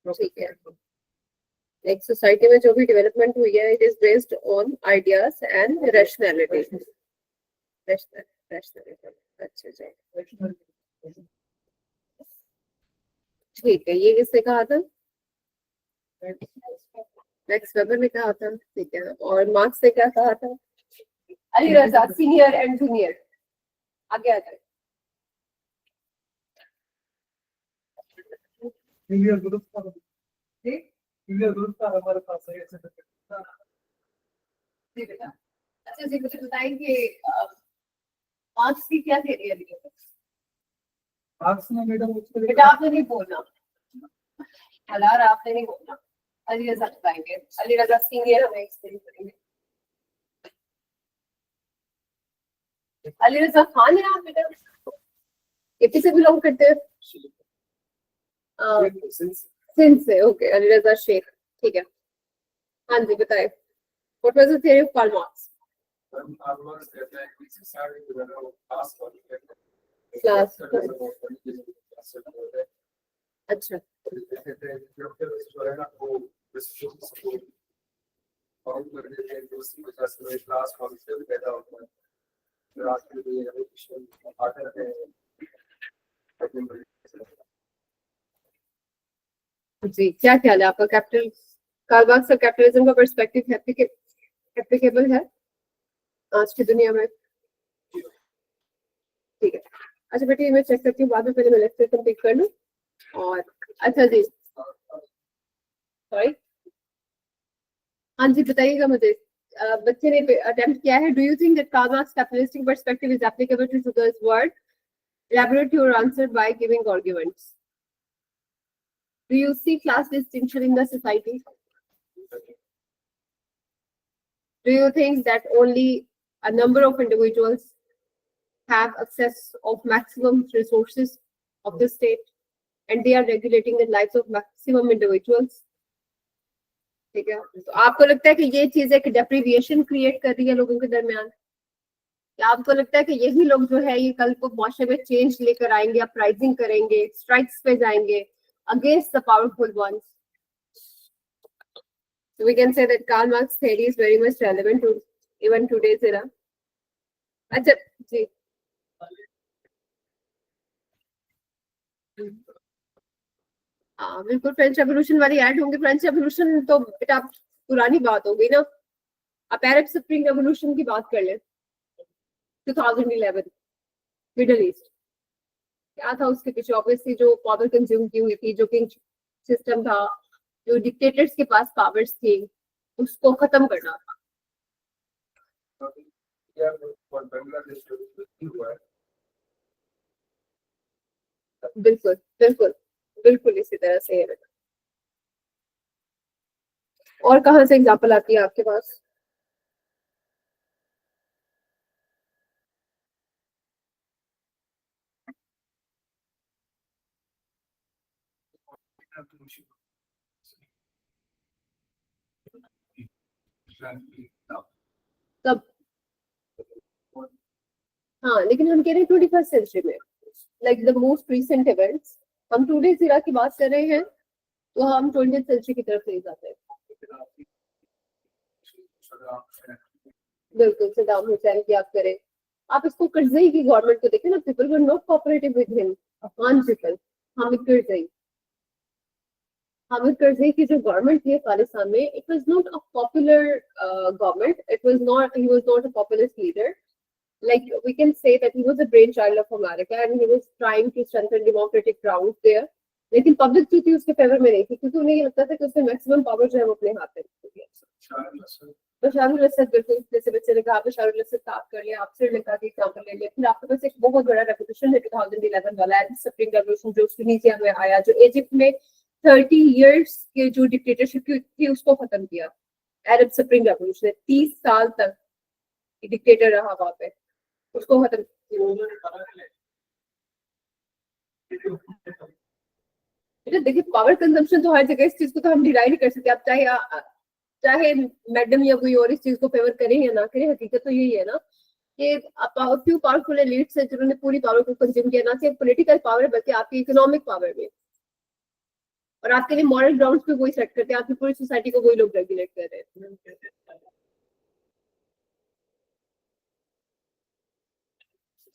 ठीक है, एक सोसाइटी में जो भी डेवलपमेंट हुई है it is based on ideas and rationality. अच्छा जी, ठीक है, ये किसने कहा था? मैक्स वेबर ने कहा था। ठीक है, और मार्क्स ने क्या कहा था? अली रजा, सीनियर एंड जूनियर। आगे आ जाए। सीनियर ग्रुप का सीनियर ग्रुप का हमारे पास है। जी बेटा। अच्छा जी, मुझे बताएंगे मार्क्स की क्या थ्योरी है? मार्क्स में मैडम बेटा आपने नहीं बोलना, हलार आपने नहीं बोलना। अली रजा बताएंगे, अली रजा सीनियर हमें एक्सप्लेन करेंगे। अली रजा खान है आप बेटा? कितने से बिलोंग करते हैं? सिंध से। ओके, अली रजा शेख। ठीक है, हाँ जी बताए। What was the theory of Karl Marx? Class. अच्छा, जी क्या ख्याल है आपका? कैपिटल कार्ल मार्क्स और कैपिटलिज्म का पर्सपेक्टिव एप्लीकेबल है आज की दुनिया में? ठीक है, अच्छा बेटे मैं चेक करती हूँ बाद में, पहले मैं लेक्चर कंप्लीट कर लूँ। और अच्छा जी, सॉरी, हाँ जी बताइएगा मुझे। बच्चे ने अटेम्प्ट किया है। Do you think that Karl Marx capitalistic perspective is applicable to this world? Elaborate your answer by giving arguments. Do you see class distinction in the society? Do you think that only a number of individuals have access of maximum resources of the state and they are regulating the lives of maximum individuals? ठीक है, तो आपको लगता है कि ये चीज एक डेप्रीविएशन क्रिएट कर रही है लोगों के दरमियान? क्या आपको लगता है कि यही लोग जो है ये कल को माशरे में चेंज लेकर आएंगे, अपराइजिंग करेंगे, स्ट्राइक्स पे जाएंगे against the powerful ones? So we can say that Karl Marx theory is very much relevant to even today's era. अच्छा जी, हाँ बिल्कुल, फ्रेंच रेवोल्यूशन वाली ऐड होंगे। फ्रेंच रेवोल्यूशन तो बेटा पुरानी बात हो गई ना। आप अरब स्प्रिंग रेवोल्यूशन की बात कर लें, 2011 मिडल ईस्ट। क्या था उसके पीछे? ऑब्वियसली जो पावर कंज्यूम की हुई थी, जो किंग सिस्टम था, जो डिक्टेटर्स के पास पावर्स थी, उसको खत्म करना था। बिल्कुल बिल्कुल बिल्कुल इसी तरह से है। और कहाँ से एग्जांपल आती है आपके पास? तब हाँ, लेकिन हम कह रहे हैं 21st सेंचुरी में, like the most recent events. हम टुडेज इरा की बात कर रहे हैं तो हम 20th सेंचुरी की तरफ ले जाते हैं। बिल्कुल, सदाम हुसैन की आप करें, आप इसको करजई की गवर्नमेंट को देखें ना, people were not cooperative with him. Afghan people, Hamid Karzai की जो गवर्नमेंट थी अफगानिस्तान में, it was not a popular government, he was not a populist leader. Like we can say that he was a brainchild of America and he was trying to strengthen democratic grounds there. लेकिन public जो थी उसके favour में नहीं थी, क्योंकि उन्हें ये लगता था कि उसमें मैक्सिमम पावर जो है वो अपने हाथ में है। बशार अल असद, बिल्कुल जैसे बच्चे ने कहा बशार अल असद साफ कर लिया, आप श्रीलंका की एग्जांपल ले लिया। फिर आपके पास एक बहुत बड़ा रेवोल्यूशन है 2011 वाला स्प्रिंग रेवोल्यूशन, जो ट्यूनीसिया में आया, जो इजिप्ट में 30 इयर्स के जो डिक्टेटरशिप थी उसको खत्म किया। अरब स्प्रिंग रेवोल्यूशन 30 साल तक डिक्टेटर रहा वहां पे, उसको खत्म। देखिए पावर कंजम्पशन तो हर जगह, इस चीज को तो हम डिनाई नहीं कर सकते। आप चाहे मैडम या कोई और इस चीज को फेवर करें या ना करें, हकीकत तो यही है ना कि फ्यू पावरफुल एलिट्स हैं जिन्होंने पूरी पावर को कंज्यूम किया, ना सिर्फ पॉलिटिकल पावर बल्कि आपकी इकोनॉमिक पावर में, और आपके लिए मॉरल ग्राउंड्स पे वही सेट करते हैं, आपकी पूरी सोसाइटी को वही लोग रेगुलेट कर रहे हैं।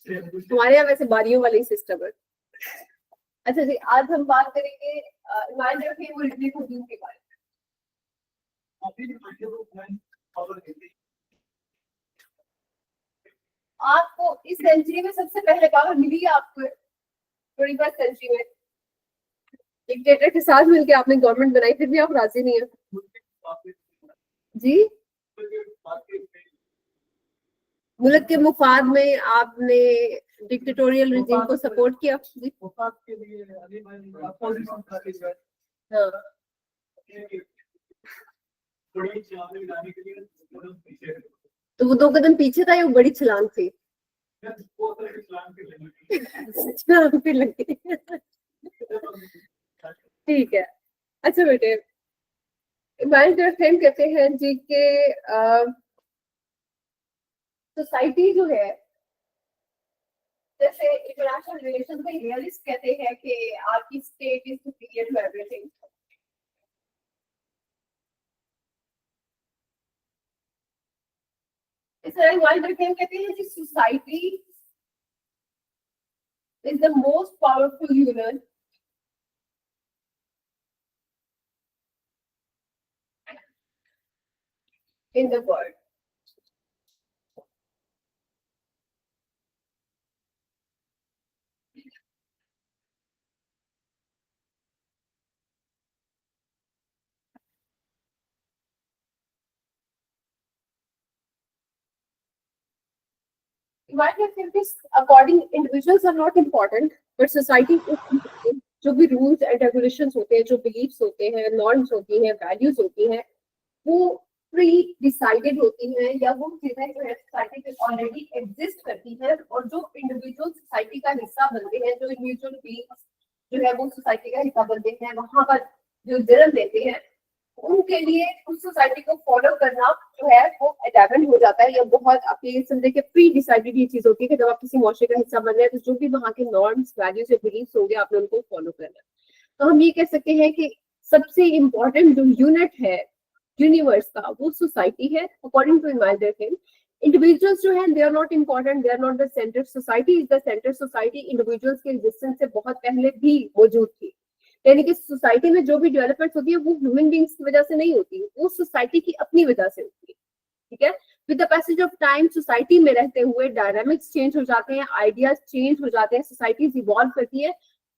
हमारे यहाँ वैसे बारियों वाला ही सिस्टम है। अच्छा जी, आज हम बात करेंगे इमेजिन के वो रिव्यू कंज्यूम के बारे में। आपको इस सेंचुरी में सबसे पहले पावर मिली है आपको 21st सेंचुरी में, डिक्टेटर के साथ मिलके आपने गवर्नमेंट बनाई, फिर भी आप राजी नहीं है जी। मुल्क के मुफाद में आपने डिक्टेटोरियल रिजीम को सपोर्ट किया जी। के लिए अपोजिशन पार्टी जो है, हाँ, बड़ी छलांग लगाने के लिए पीछे है। तो वो 2 कदम पीछे था या वो बड़ी छलांग थी? छलांग पे लगी। ठीक है। अच्छा बेटे, इमेजिन फ्रेम कहते हैं जी के सोसाइटी जो है, जैसे इंटरनेशनल रिलेशंस में रियलिस्ट कहते हैं कि आपकी state is superior to everything. इस तरह इमेजिन फ्रेम कहते हैं कि society is the most powerful unit in the world. According individuals are not important, but society is important. जो भी रूल्स एंड रेगुलेशंस होते हैं, जो बिलीफ्स होते हैं, नॉर्म्स होती हैं, वैल्यूज होती हैं, वो प्री डिसाइडेड होती हैं, या वो चीजें जो है सोसाइटी में ऑलरेडी एग्जिस्ट करती हैं, और जो इंडिविजुअल सोसाइटी का हिस्सा बनते हैं, जो इंडिविजुअल बीइंग्स जो है वो सोसाइटी का हिस्सा बनते हैं, वहां पर जो जन्म देते हैं, उनके लिए उस सोसाइटी को फॉलो करना जो है वो एडेबेंट हो जाता है, या बहुत आपके समझे कि प्री डिसाइडेड ये चीज होती है कि जब आप किसी मुआशरे का हिस्सा बन रहे हैं तो जो भी वहाँ के नॉर्म्स, वैल्यूज या बिलीफ्स होंगे आपने उनको फॉलो करना है। तो हम ये कह सकते हैं कि सबसे इम्पोर्टेंट जो यूनिट है यूनिवर्स का वो सोसाइटी है, अकॉर्डिंग टू इमेजिन फ्रेम। इंडिविजुअल्स जो है they are not important, they are not the centre, society is the centre. Society individuals के एग्जिस्टेंस से बहुत पहले भी मौजूद थी, यानी कि सोसाइटी में जो भी डेवलपमेंट होती है वो ह्यूमन बींग्स की वजह से नहीं होती, वो सोसाइटी की अपनी वजह से होती है। ठीक है, with the passage of time society में रहते हुए डायनामिक्स चेंज हो जाते हैं, आइडियाज चेंज हो जाते हैं, सोसाइटीज इवॉल्व करती है,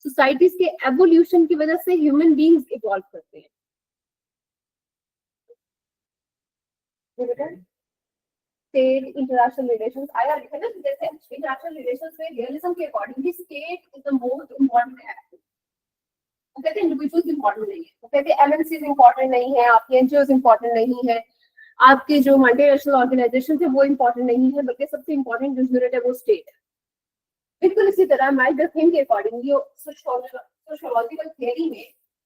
सोसाइटीज के एवोल्यूशन की वजह से ह्यूमन बींग्स इवॉल्व करते हैं। स्टेट इंटरनेशनल रिलेशंस आया लिखा ना, जैसे इंटरनेशनल रिलेशंस में रियलिज्म के accordingly state is the most important actor. वो कहते हैं इंडिविजुअल्स इंपॉर्टेंट नहीं है, वो कहते हैं एमएनसीज इंपॉर्टेंट नहीं है, आपके एनजीओज इंपॉर्टेंट नहीं है, आपके जो मल्टीनेशनल ऑर्गेनाइजेशन है वो इंपॉर्टेंट नहीं है, बल्कि सबसे इंपॉर्टेंट जो यूनिट है वो स्टेट है। बिल्कुल इसी तरह मैडम के अकॉर्डिंगली सोशियोलॉजिकल थियरी में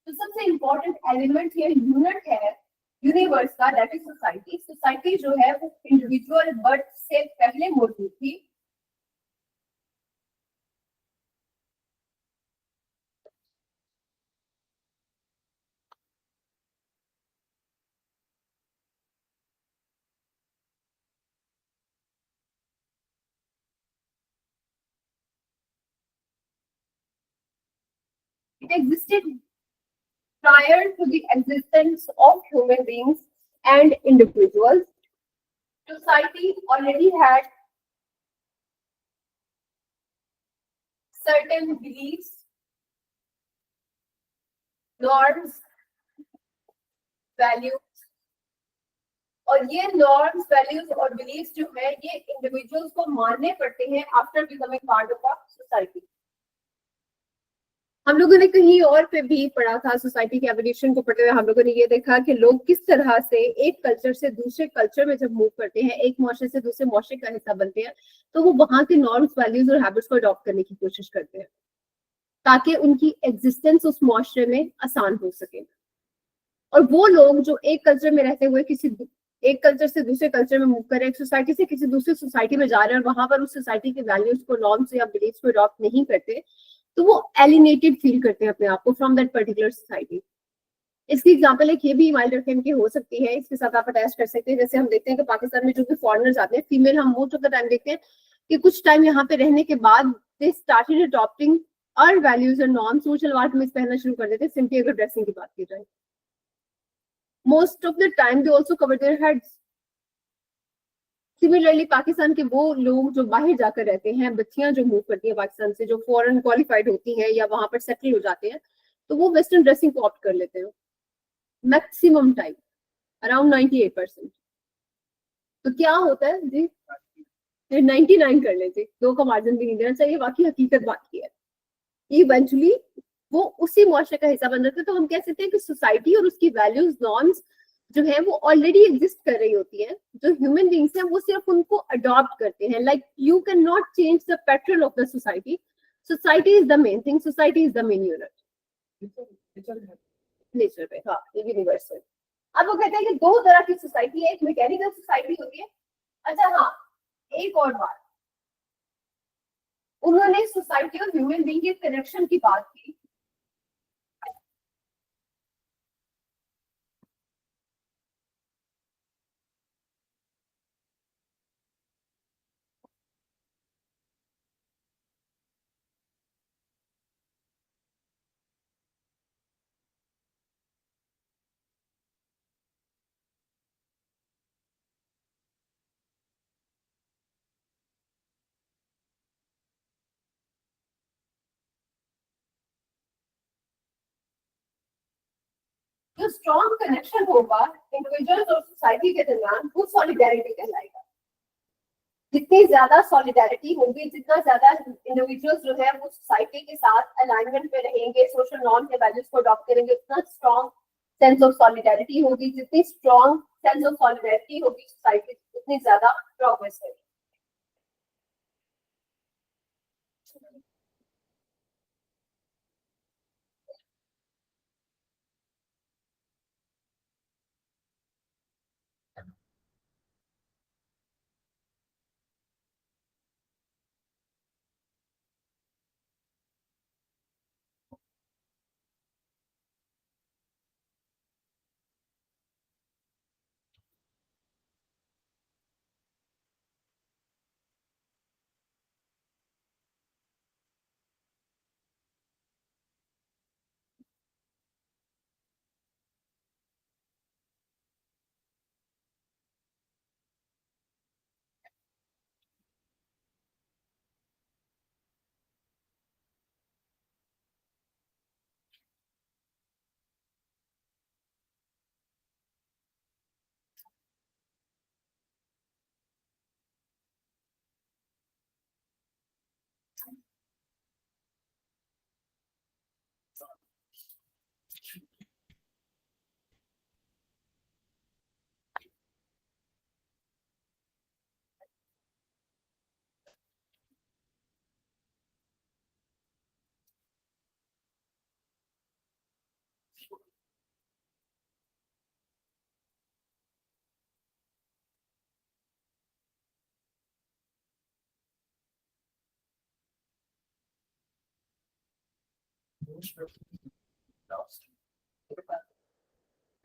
तो सबसे इंपॉर्टेंट एलिमेंट या यूनिट है यूनिवर्स का, दैट इज सोसाइटी। सोसाइटी जो है वो इंडिविजुअल बर्थ से पहले मौजूद थी, it existed prior to the existence of human beings and individuals. Society already had certain beliefs, norms, values, और ये नॉर्म्स, वैल्यूज और बिलीव्स जो है ये इंडिविजुअल्स को मानने पड़ते हैं after becoming part of a society. हम लोगों ने कहीं और पे भी पढ़ा था, सोसाइटी के एवोल्यूशन को पढ़ते हुए हम लोगों ने ये देखा कि लोग किस तरह से एक कल्चर से दूसरे कल्चर में जब मूव करते हैं, एक मुआशरे से दूसरे मुआशरे का हिस्सा बनते हैं, तो वो वहां के नॉर्म्स, वैल्यूज और हैबिट्स को अडॉप्ट करने की कोशिश करते हैं ताकि उनकी एग्जिस्टेंस उस मुआशरे में आसान हो सके। और वो लोग जो एक कल्चर में रहते हुए एक कल्चर से दूसरे कल्चर में मूव कर रहे हैं, एक सोसाइटी से किसी दूसरी सोसाइटी में जा रहे हैं और वहां पर उस सोसाइटी के वैल्यूज को, नॉर्म्स या बिलीफ्स को अडॉप्ट नहीं करते, तो वो एलिनेटेड फील करते हैं अपने आप को फ्रॉम दैट पर्टिकुलर सोसाइटी। इसकी एग्जाम्पल एक ये भी माइल्ड रखें की हो सकती है, इसके साथ आप अटैच कर सकते हैं। जैसे हम देखते हैं कि पाकिस्तान में जो भी फॉरेनर्स आते हैं, फीमेल, हम मोस्ट ऑफ द टाइम देखते हैं कि कुछ टाइम यहाँ पे रहने के बाद they started adopting our values and norms, वो सलवार कमीज पहनना शुरू कर देते हैं, सिंपली अगर ड्रेसिंग की बात की जाए। Most of the time they also cover their heads. Similarly Pakistan के वो लोग जो बाहर जाकर रहते हैं, बच्चियां जो मूव करती हैं पाकिस्तान से, जो फॉरेन क्वालिफाइड होती हैं या वहां पर सेटल हो जाते हैं, तो वो वेस्टर्न ड्रेसिंग को ऑप्ट कर लेते हैं मैक्सिमम टाइम, अराउंड 98%। तो क्या होता है जी, 99 कर लेते, दो का मार्जिन भी नहीं देना चाहिए, बाकी हकीकत बात की है। इवेंचुअली वो उसी मुआशरे का हिस्सा बन जाते हैं। तो हम कह सकते हैं कि सोसाइटी और उसकी वैल्यूज, नॉर्म्स जो है वो ऑलरेडी एग्जिस्ट कर रही होती है। जो ह्यूमन बींग्स हैं वो सिर्फ उनको अडॉप्ट करते हैं। Like you can not change the pattern of the society, society is the main thing, society is the main unit. Nature पे, हाँ, ये यूनिवर्सल। अब वो कहते हैं कि दो तरह की सोसाइटी है, एक मैकेनिकल सोसाइटी होती है। अच्छा हाँ, एक और बात, उन्होंने सोसाइटी और ह्यूमन बीइंग के कनेक्शन की बात की। जो स्ट्रॉन्ग कनेक्शन होगा इंडिविजुअल्स और सोसाइटी के दरमियान, वो सॉलिडेरिटी कहलाएगा। जितनी ज्यादा सॉलिडेरिटी होगी, जितना ज्यादा इंडिविजुअल्स जो है वो सोसाइटी के साथ अलाइनमेंट में रहेंगे, सोशल नॉर्म के वैल्यूज को अडॉप्ट करेंगे, उतना स्ट्रॉन्ग सेंस ऑफ सॉलिडेरिटी होगी। जितनी स्ट्रॉन्ग सेंस ऑफ सॉलिडेरिटी होगी सोसाइटी, उतनी ज्यादा प्रोग्रेस होगी।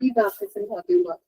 ये मैं आपसे समझाती हूँ बात।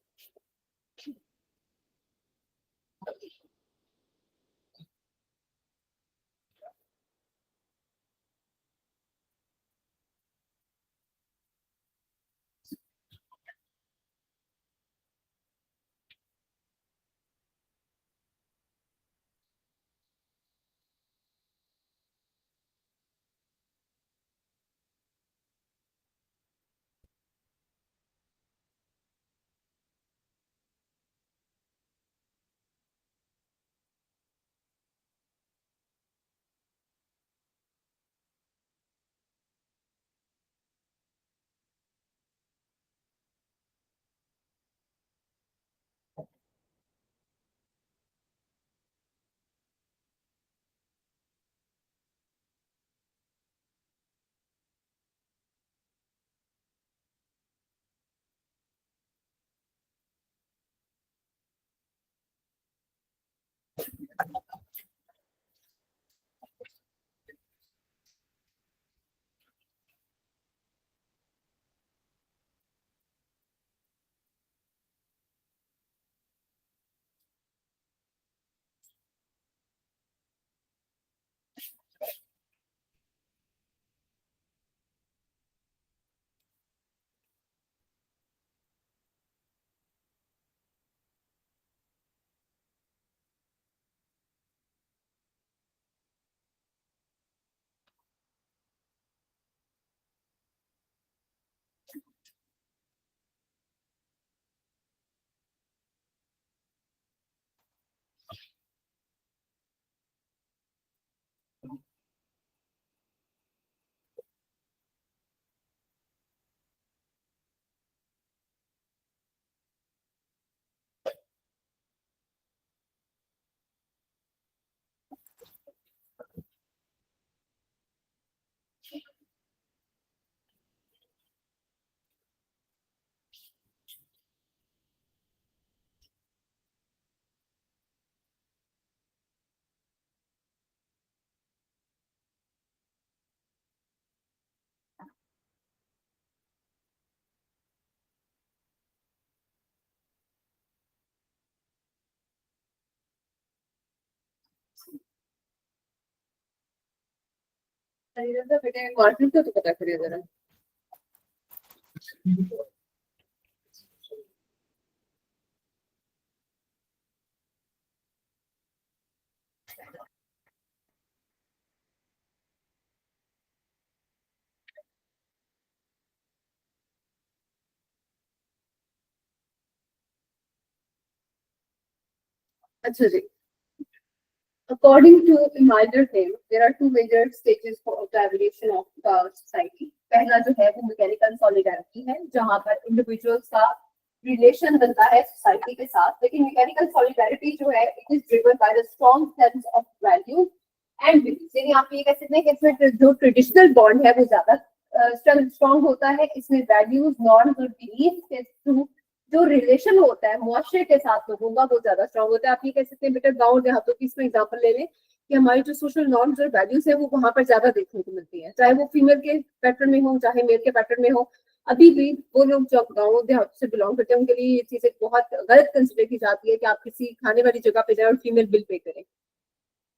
बेटे मार्केट का तो पता करिए जरा। अच्छा जी, according to Imaider theory, there are two major stages for the evolution of the society. पहला जो है वो मैकेनिकल सॉलिडारिटी है, जहां पर इंडिविजुअल्स का रिलेशन बनता है सोसाइटी के साथ। लेकिन मैकेनिकल सॉलिडारिटी जो है it is driven by the strong sense of value and belief. यानी आप ये कह सकते हैं कि इसमें जो ट्रेडिशनल बॉन्ड है वो ज्यादा स्ट्रॉन्ग होता है। इसमें वैल्यूज, नॉर्म्स और बिलीफ के थ्रू जो रिलेशन होता है मुआशरे के साथ लोगों का वो ज्यादा स्ट्रॉन्ग होता है। आप ये कह सकते हैं बेटा गाँव देहातों की इसमें एग्जाम्पल ले लें कि हमारी जो सोशल नॉर्म्स और वैल्यूज है वो वहां पर ज्यादा देखने को मिलती है, चाहे वो फीमेल के पैटर्न में हो चाहे मेल के पैटर्न में हो। अभी भी वो लोग जो गाँव देहात से बिलोंग करते हैं उनके लिए ये चीजें बहुत गलत कंसिडर की जाती है कि आप किसी खाने वाली जगह पे जाए और फीमेल बिल पे करें।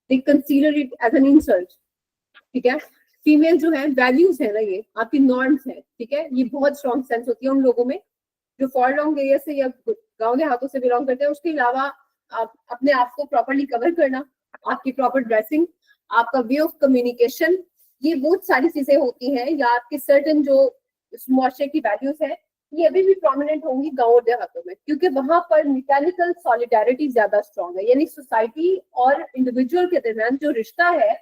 They consider it as an insult. ठीक है, फीमेल जो है वैल्यूज है ना, ये आपकी नॉर्म्स है। ठीक है, ये बहुत स्ट्रॉन्ग सेंस होती है उन लोगों में जो फॉर लॉन्ग एरिया से या गाँव देहातों से बिलोंग करते हैं। उसके अलावा आप अपने आप को प्रॉपरली कवर करना, आपकी प्रॉपर ड्रेसिंग, आपका वे ऑफ कम्युनिकेशन, ये बहुत सारी चीजें होती हैं। या आपके सर्टन जो मुआशरे की वैल्यूज है ये अभी भी प्रोमिनेंट होंगी गाँव और देहातों में, क्योंकि वहां पर मैकेनिकल सॉलिडारिटी ज्यादा स्ट्रॉन्ग है। यानी सोसाइटी और इंडिविजुअल के दरमियान जो रिश्ता है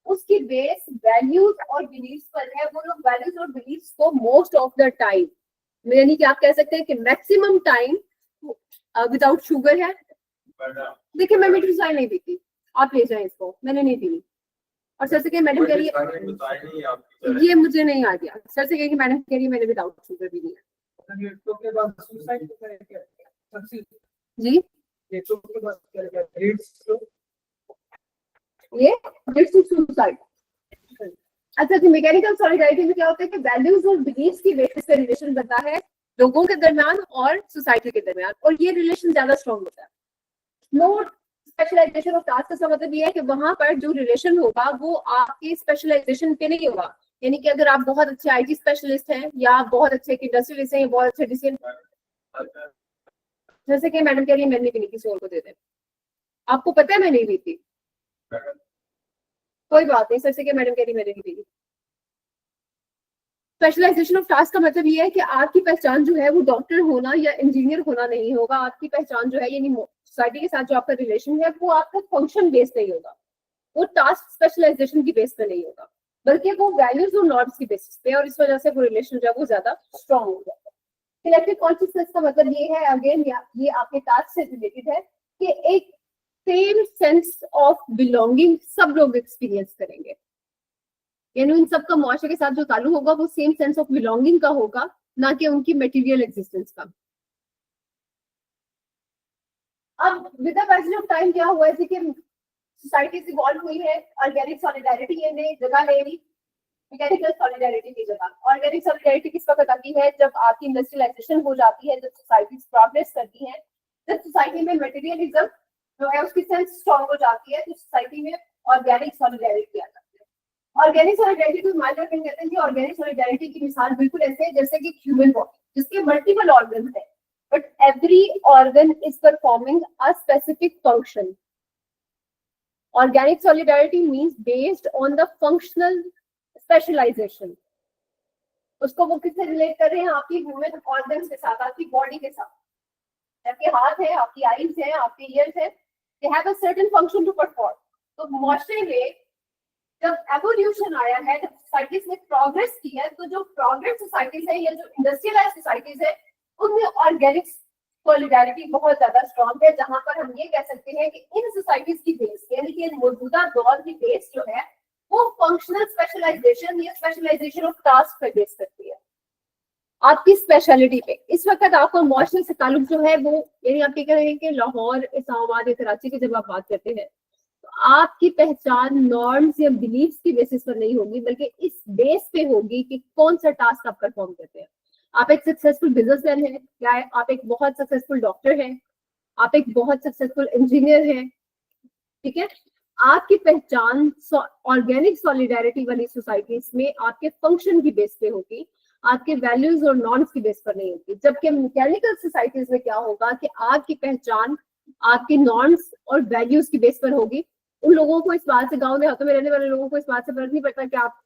उसकी बेस वैल्यूज और बिलीव्स पर है। वो लोग वैल्यूज और बिलीव्स को मोस्ट ऑफ द टाइम, यानी कि आप कह सकते हैं कि मैक्सिमम टाइम विदाउट शुगर है। देखिए मैं मीठी चाय नहीं पीती, आप ले जाएं इसको, मैंने नहीं पी। और सर से कहे मैडम कह रही है ये मुझे नहीं आ गया। सर से कहे कि मैडम कह रही है मैंने विदाउट शुगर भी नहीं है। जी ये सुसाइड। अच्छा जी, मैकेनिकल सॉलिडारिटी में क्या होता है कि वैल्यूज और बिलीव्स की बेसिस पे रिलेशन बनता है लोगों के दरमियान और सोसाइटी के दरमियान, और ये रिलेशन ज्यादा स्ट्रॉन्ग होता है। नो स्पेशलाइजेशन ऑफ टास्क का मतलब ये है कि वहां पर जो रिलेशन होगा वो आपकी स्पेशलाइजेशन पे नहीं होगा। यानी कि अगर आप बहुत अच्छे आईटी स्पेशलिस्ट हैं या आप बहुत अच्छे इंडस्ट्रियलिस्ट हैं या बहुत अच्छे डिसीजन, जैसे कि मैडम कह रही है मैंने भी नहीं किसी और को दे दे, आपको पता है मैं नहीं ली थी, कोई बात नहीं। सर से मैडम कह रही मैंने नहीं ली। स्पेशलाइजेशन ऑफ टास्क का मतलब ये है कि आपकी पहचान जो है वो डॉक्टर होना या इंजीनियर होना नहीं होगा। आपकी पहचान जो है यानी सोसाइटी के साथ जो आपका रिलेशन है वो आपका फंक्शन बेस्ड नहीं होगा, वो टास्क स्पेशलाइजेशन की बेस पे नहीं होगा, बल्कि वो वैल्यूज और नॉर्म्स की बेसिस पे, और इस वजह से वो रिलेशन जो है वो ज्यादा स्ट्रॉन्ग हो जाता है। सिलेक्टिव कॉन्शियसनेस का मतलब ये है, अगेन ये आपके टास्क से रिलेटेड है कि एक सेम सेंस ऑफ बिलोंगिंग सब लोग एक्सपीरियंस करेंगे। यानी उन सबका मुआशरे के साथ जो ताल्लुक होगा वो सेम सेंस ऑफ बिलोंगिंग का होगा, ना कि उनकी मटेरियल एग्जिस्टेंस का। अब with the passage of time क्या हुआ है कि सोसाइटीज इवॉल्व हुई है, ऑर्गेनिक सॉलिडारिटी ने जगह ले ली मैकेनिकल सॉलिडारिटी की जगह। ऑर्गेनिक सॉलिडारिटी किस वक्त आती है? जब आपकी इंडस्ट्रियलाइजेशन हो जाती है, जब सोसाइटीज प्रोग्रेस करती हैं, जब सोसाइटी में मटेरियलिज्म जो है उसकी सेंस स्ट्रॉन्ग हो जाती है, तो सोसाइटी में ऑर्गेनिक सॉलिडारिटी आ जाती है। ऑर्गेनिक सॉलिडारिटी को माइंड रखने कहते हैं कि ऑर्गेनिक सॉलिडारिटी की मिसाल बिल्कुल ऐसे है जैसे कि ह्यूमन बॉडी जिसके मल्टीपल ऑर्गन है, but every organ is performing a specific function. Organic solidarity means based on the functional specialization. उसको वो किससे रिलेट कर रहे हैं? आपकी ह्यूमन ऑर्गन्स के साथ, आपकी बॉडी के साथ। आपके हाथ है, आपकी आईज है, आपके ईयर्स है, they have a certain function to perform. तो मुआशरे में जब एवोल्यूशन आया है, जब सोसाइटीज ने प्रोग्रेस की है, तो जो प्रोग्रेस सोसाइटीज है या जो इंडस्ट्रियलाइज्ड सोसाइटीज है उनमें ऑर्गेनिक सॉलिडारिटी बहुत ज्यादा स्ट्रॉन्ग है, जहां पर हम ये कह सकते हैं कि इन सोसाइटीज की बेस यानी कि मौजूदा दौर की बेस जो है वो फंक्शनल स्पेशलाइजेशन या स्पेशलाइजेशन ऑफ टास्क पर बेस करती है, आपकी स्पेशलिटी पे। इस वक्त आपको मुआशरे से ताल्लुक जो है वो, यानी आप ये कह रहे हैं कि लाहौर, इस्लामाबाद या कराची की जब आप बात करते हैं तो आपकी पहचान नॉर्म्स या बिलीव्स की बेसिस पर नहीं होगी, बल्कि इस बेस पे होगी कि कौन सा टास्क आप परफॉर्म करते हैं। आप एक सक्सेसफुल बिजनेसमैन हैं, या आप एक बहुत सक्सेसफुल डॉक्टर हैं, आप एक बहुत सक्सेसफुल इंजीनियर हैं, ठीक है, आपकी पहचान ऑर्गेनिक सॉलिडारिटी वाली सोसाइटीज में आपके फंक्शन की बेस पे होगी, आपके वैल्यूज और नॉर्म्स की बेस पर नहीं होगी। जबकि मैकेनिकल सोसाइटीज में क्या होगा कि आपकी पहचान आपके नॉर्म्स और वैल्यूज की बेस पर होगी। उन लोगों को इस बात से, गाँव देहातों में रहने वाले लोगों को इस बात से फर्क नहीं पड़ता कि आप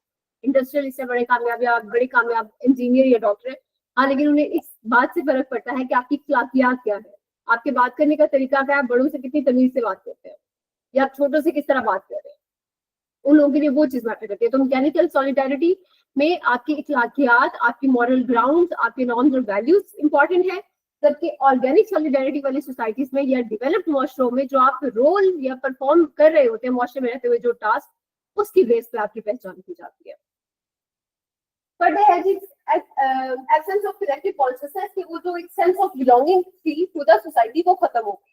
इंडस्ट्रियलिस्ट से बड़े कामयाब या बड़े कामयाब इंजीनियर या डॉक्टर है। हाँ, लेकिन उन्हें इस बात से फर्क पड़ता है कि आपकी अखलाकियात क्या है, आपके बात करने का तरीका क्या है, बड़ों से कितनी तमीज से बात करते हैं या छोटों से किस तरह बात कर रहे हैं। उन लोगों के लिए वो चीज मैटर करती है। तो मैकेनिकल सॉलिडारिटी में आपकी इखलाकियात, आपकी मॉरल ग्राउंड, आपके नॉर्म्स और वैल्यूज इंपॉर्टेंट है। जबकि ऑर्गेनिक सॉलिडारिटी वाली सोसाइटीज में या डेवलप्ड मुआशरों में जो आप रोल या परफॉर्म कर रहे होते हैं मुआशरे में रहते हुए, जो टास्क, उसकी बेस पे आपकी पहचान की जाती है। But absence of collective consciousness, कि वो जो एक सेंस ऑफ बिलोंगिंग थी टू द सोसाइटी, वो खत्म हो गई।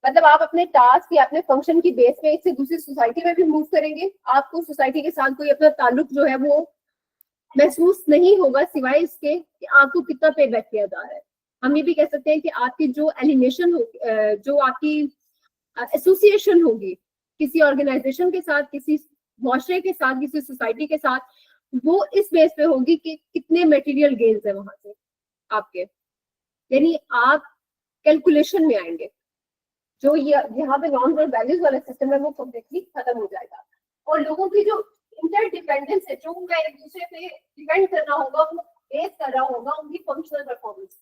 मतलब आप अपने टास्क या अपने फंक्शन की बेस पे एक से दूसरी सोसाइटी में भी मूव करेंगे, आपको सोसाइटी के साथ कोई अपना ताल्लुक जो है वो महसूस नहीं होगा, सिवाय इसके कि आपको कितना पे बैक किया जा रहा है। हम ये भी कह सकते हैं कि आपकी जो एलिनेशन होगी, जो आपकी एसोसिएशन होगी किसी ऑर्गेनाइजेशन के साथ, किसी मुआशरे के साथ, किसी सोसाइटी के साथ, वो इस बेस पे होगी कि कितने मटेरियल गेन्स है वहां से आपके, यानी आप कैलकुलेशन में आएंगे। जो यहाँ पे नॉर्म्स और वैल्यूज वाला सिस्टम है वो कम्प्लीटली खत्म हो जाएगा। और लोगों की जो इंटरडिपेंडेंस है, जो उनका एक दूसरे पे डिपेंड करना होगा, वो बेस कर रहा होगा उनकी फंक्शनल परफॉर्मेंस।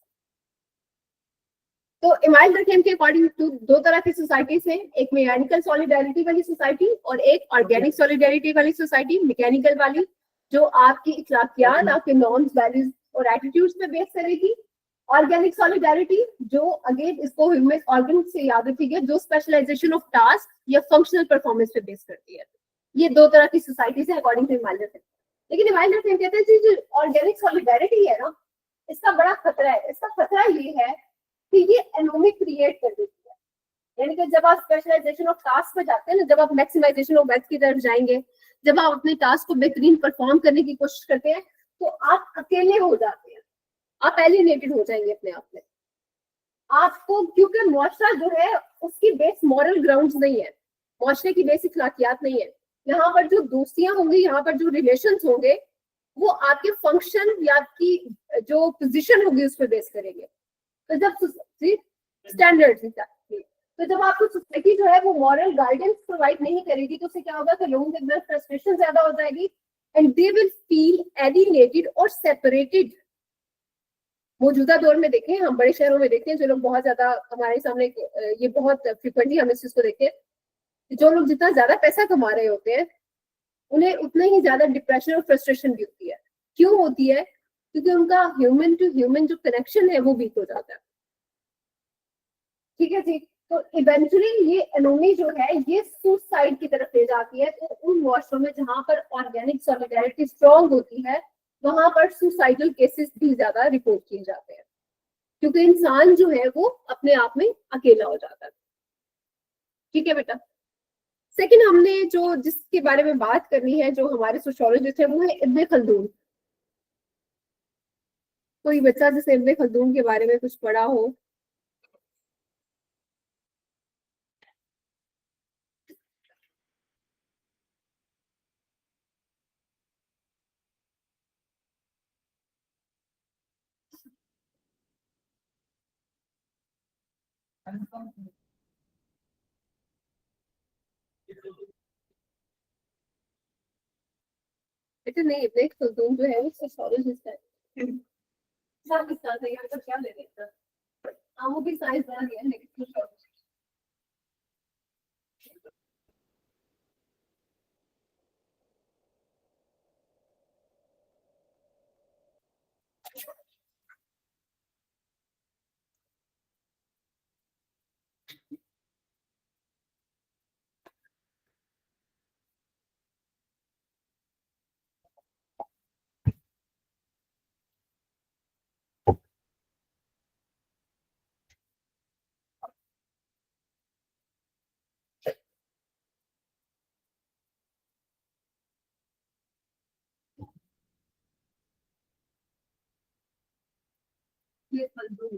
तो इमाइल रखेम के अकॉर्डिंग टू दो तरह की सोसाइटीज हैं, एक मैकेनिकल सॉलिडारिटी वाली सोसाइटी और एक ऑर्गेनिक सॉलिडारिटी वाली सोसाइटी। मैकेनिकल वाली जो आपकी इखलाकियात, आपके नॉर्म्स, वैल्यूज और एटीट्यूड्स पे बेस करेगी। ऑर्गेनिक सॉलिडारिटी जो अगेन इसको ह्यूमन ऑर्गेनिक से याद रखिएगा, जो स्पेशलाइजेशन ऑफ टास्क या फंक्शनल परफॉर्मेंस पे बेस करती है। ये दो तरह की सोसाइटीज है अकॉर्डिंग टू इमाइल रखेम। लेकिन इमाइल रखेम कहते हैं जो ऑर्गेनिक सॉलिडारिटी है ना, इसका बड़ा खतरा है। इसका खतरा ये है कि ये एनोमी क्रिएट कर देती है। यानी कि जब आप स्पेशलाइजेशन ऑफ टास्क पे जाते हैं ना, जब आप मैक्सिमाइजेशन ऑफ वेल्थ की तरफ जाएंगे, जब आप अपने टास्क को बेहतरीन परफॉर्म करने की कोशिश करते हैं, तो आप अकेले हो जाते हैं, आप एलिनेटेड हो जाएंगे अपने आप में। आपको, क्योंकि मुआशरा जो है उसकी बेस मॉरल ग्राउंड्स नहीं है, मुआशरे की बेस इखलाकियात नहीं है। यहाँ पर जो दोस्तियां होंगी, यहाँ पर जो रिलेशंस होंगे, वो आपके फंक्शन या आपकी जो पोजीशन होगी उस पर बेस करेंगे। तो जब स्टैंडर्ड, तो जब आपको सोसाइटी जो है वो मॉरल गाइडेंस प्रोवाइड नहीं करेगी, तो उससे क्या होगा कि लोगों के अंदर फ्रस्ट्रेशन ज्यादा हो जाएगी and they will feel alienated और सेपरेटेड। मौजूदा दौर में देखें, हम बड़े शहरों में देखते हैं, जो लोग बहुत ज्यादा हमारे सामने, ये बहुत फ्रिक्वेंटली हम इस चीज को देखते हैं, जो लोग जितना ज्यादा पैसा कमा रहे होते हैं उन्हें उतना ही ज्यादा डिप्रेशन और फ्रस्ट्रेशन भी होती है। क्यों होती है? क्योंकि उनका ह्यूमन टू ह्यूमन जो कनेक्शन है वो वीक हो जाता है। ठीक है जी। तो इवेंचुअली ये एनोमी जो है ये सुसाइड की तरफ ले जाती है। तो उन मुआशरों में जहां पर ऑर्गेनिक सॉलिडारिटी स्ट्रॉन्ग होती है, वहां पर सुसाइडल केसेस भी ज्यादा रिपोर्ट किए जाते हैं, क्योंकि इंसान जो है वो अपने आप में अकेला हो जाता है। ठीक है बेटा। सेकंड, हमने जो जिसके बारे में बात करनी है, जो हमारे सोशियोलॉजिस्ट है, वो है इब्ने खल्दून। कोई बच्चा जिसने इब्ने खल्दून के बारे में कुछ पढ़ा हो? बेटा नहीं, इब्ने खल्दून जो है वो सोशियोलॉजिस्ट है। पाकिस्तान से, यहाँ तो क्या ले लेता है? हाँ, वो भी साइंस बना दिया है, लेकिन sociologist। ये खल्दून।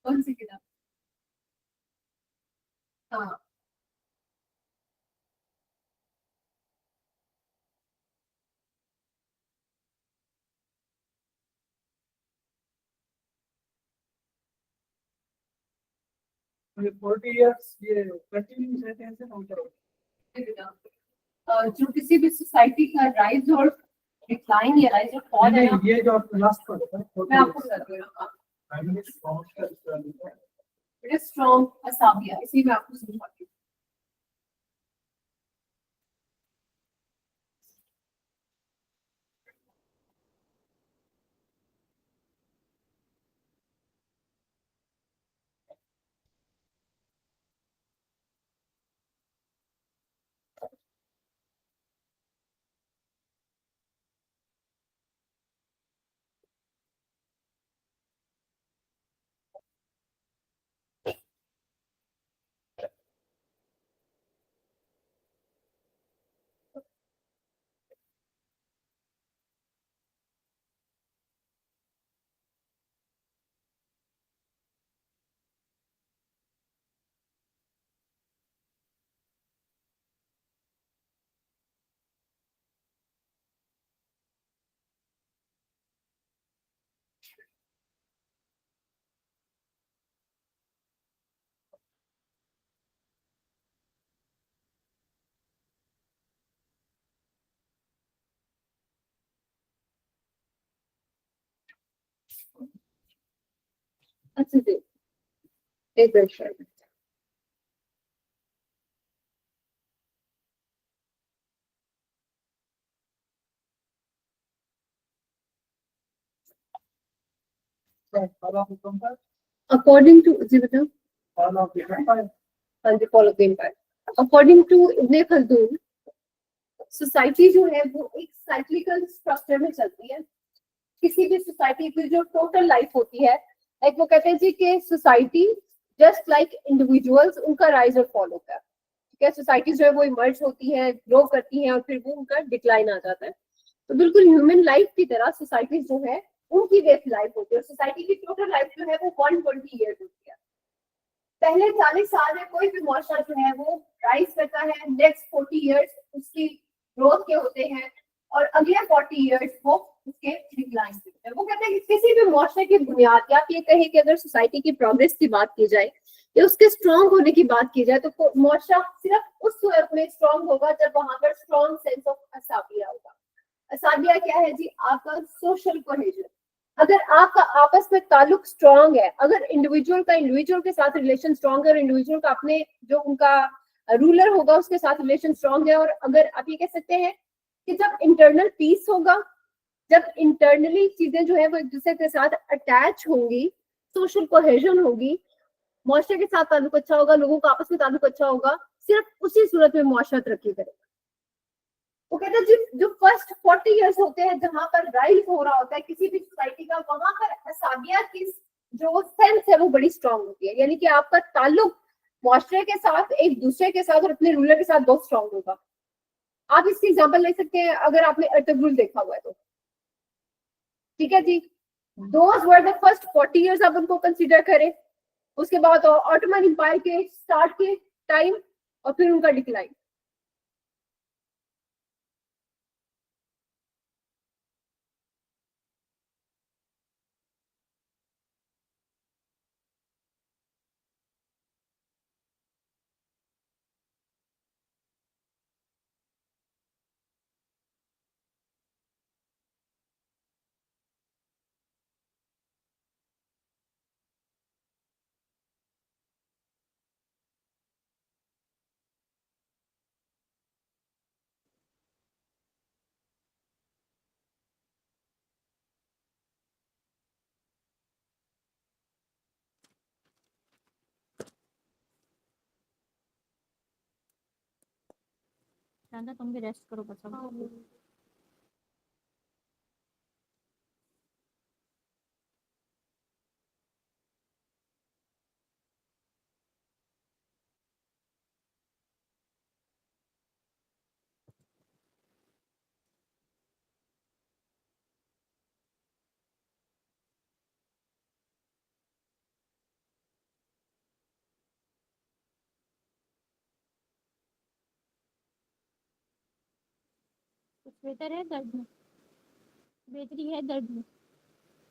कौन सी किताब? हाँ। 40 years ये कंटिन्यूस रहते हैं ऐसे ना उतर ये किताब, जो किसी भी सोसाइटी का राइज और डिक्लाइन या राइज और फॉल है ना, नहीं ये जो लास्ट पर था मैं आपको बताती हूँ। Family strong it is strong असाबिया, इसी में आपको समझाती हूँ। अच्छा जी, एक minute. Fall of empire according to, जी बताओ। फॉल ऑफ एम्पायर हाँ जी, follow the empire. According to Ibn Khaldun, society जो है वो एक साइक्लिकल स्ट्रक्चर में चलती है। किसी भी सोसाइटी की जो टोटल लाइफ होती है, लाइक वो कहते हैं जी कि सोसाइटी जस्ट लाइक इंडिविजुअल्स, उनका राइज और फॉल होता है। ठीक है, सोसाइटी जो है वो इमर्ज होती है, ग्रो करती है और फिर वो उनका डिक्लाइन आ जाता है। तो बिल्कुल ह्यूमन लाइफ की तरह सोसाइटी जो है उनकी बेस्ट लाइफ होती है। सोसाइटी की टोटल लाइफ जो है वो 120 ईयर्स होती है। पहले 40 साल में कोई भी मुआशरा जो है वो राइज करता है, नेक्स्ट 40 ईयर्स उसकी ग्रोथ के होते हैं और अगले 40 ईयर्स वो उसके डिक्लाइन के होते हैं। वो कहते हैं कि किसी भी मुआशरे की बुनियाद, या आप ये कहें कि अगर सोसाइटी की प्रोग्रेस की बात की जाए या उसके स्ट्रॉन्ग होने की बात की जाए, तो मुआशरा सिर्फ उस सूरत में स्ट्रॉन्ग होगा जब वहां पर स्ट्रॉन्ग सेंस ऑफ असाबिया होगा। असाबिया क्या है जी? आपका सोशल कोहेजन। अगर आपका आपस में ताल्लुक स्ट्रांग है, अगर इंडिविजुअल का इंडिविजुअल के साथ रिलेशन स्ट्रांग है और इंडिविजुअल का अपने जो उनका रूलर होगा उसके साथ रिलेशन स्ट्रांग है, और अगर आप ये कह सकते हैं कि जब इंटरनल पीस होगा, जब इंटरनली चीजें जो है वो एक दूसरे के साथ अटैच होंगी, सोशल कोहेजन होगी, मुआशरे के साथ ताल्लुक अच्छा होगा, लोगों का आपस में ताल्लुक अच्छा होगा, सिर्फ उसी सूरत में मुआशरा तरक्की करेगा। वो कहते हैं जो फर्स्ट 40 ईयर्स होते हैं जहां पर राइज हो रहा होता है किसी भी सोसाइटी का, वहां पर असाबिया की जो सेंस है वो बड़ी स्ट्रांग होती है। यानी कि आपका ताल्लुक मुआशरे के साथ, एक दूसरे के साथ और अपने रूलर के साथ बहुत स्ट्रांग होगा। आप इसकी एग्जांपल ले सकते हैं अगर आपने अर्तुगरुल देखा हुआ है तो। ठीक है जी, those were the first 40 years, आप उनको कंसिडर करें। उसके बाद ऑटोमन एम्पायर के स्टार्ट के टाइम और फिर उनका डिक्लाइन। शांता तुम भी रेस्ट करो बस अब। कुछ बेहतर है दर्द में? बेहतरी है दर्द में?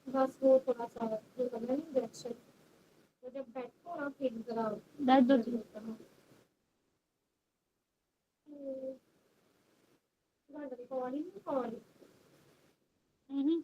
बस वो थोड़ा सा जो लग रहा है ना डायरेक्शन, तो जब बैठो ना फिर जरा दर्द होती है? होता है। रिकॉर्डिंग रिकॉर्डिंग हम्म।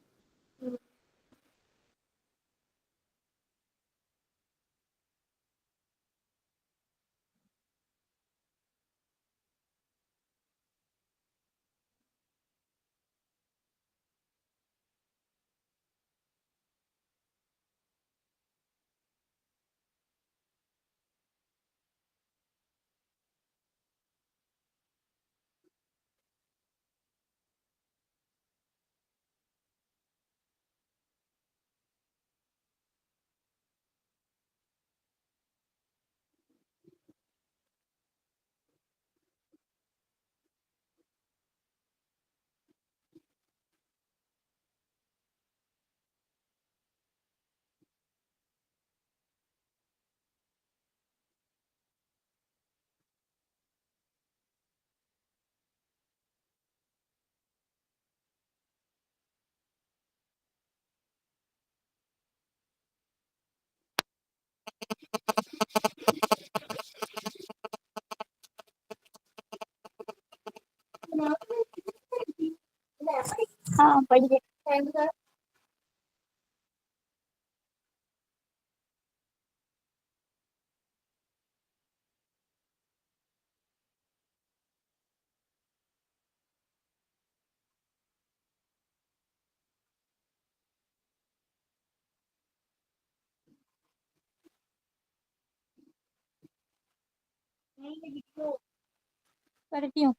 हाँ पढ़िए। करती हूँ।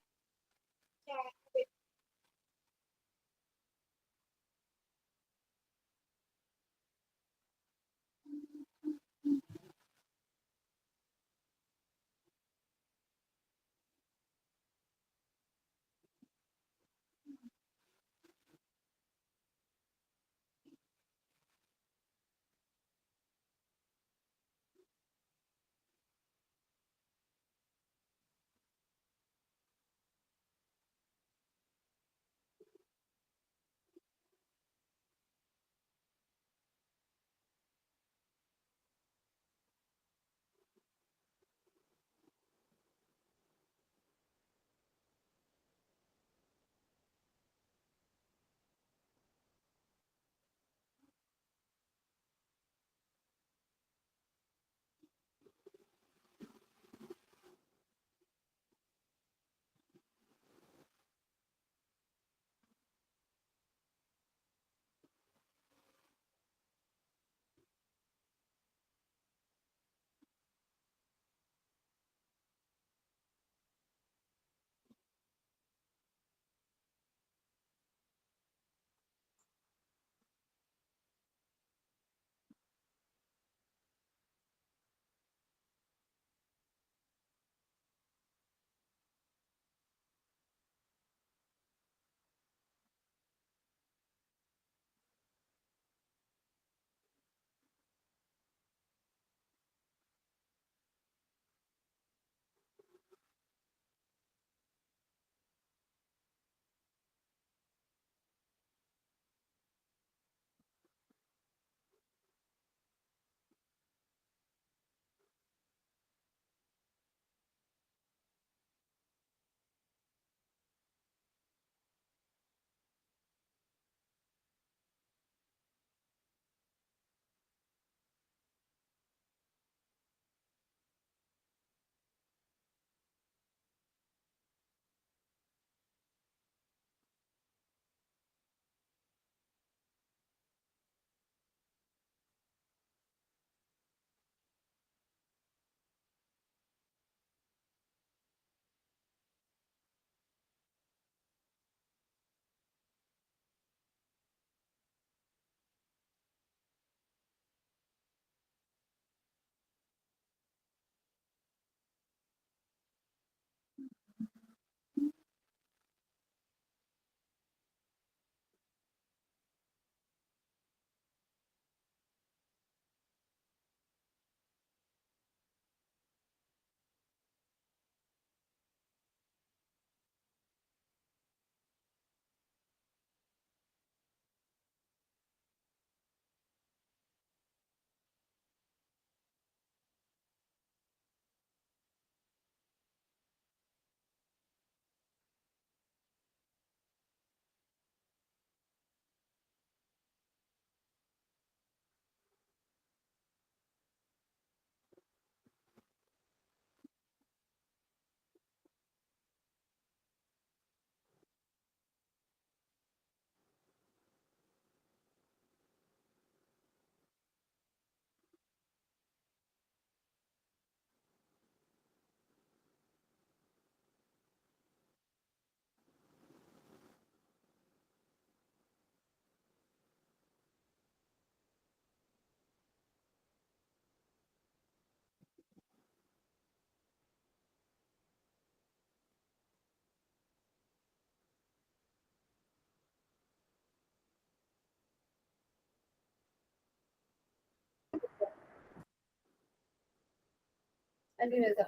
अली रजा।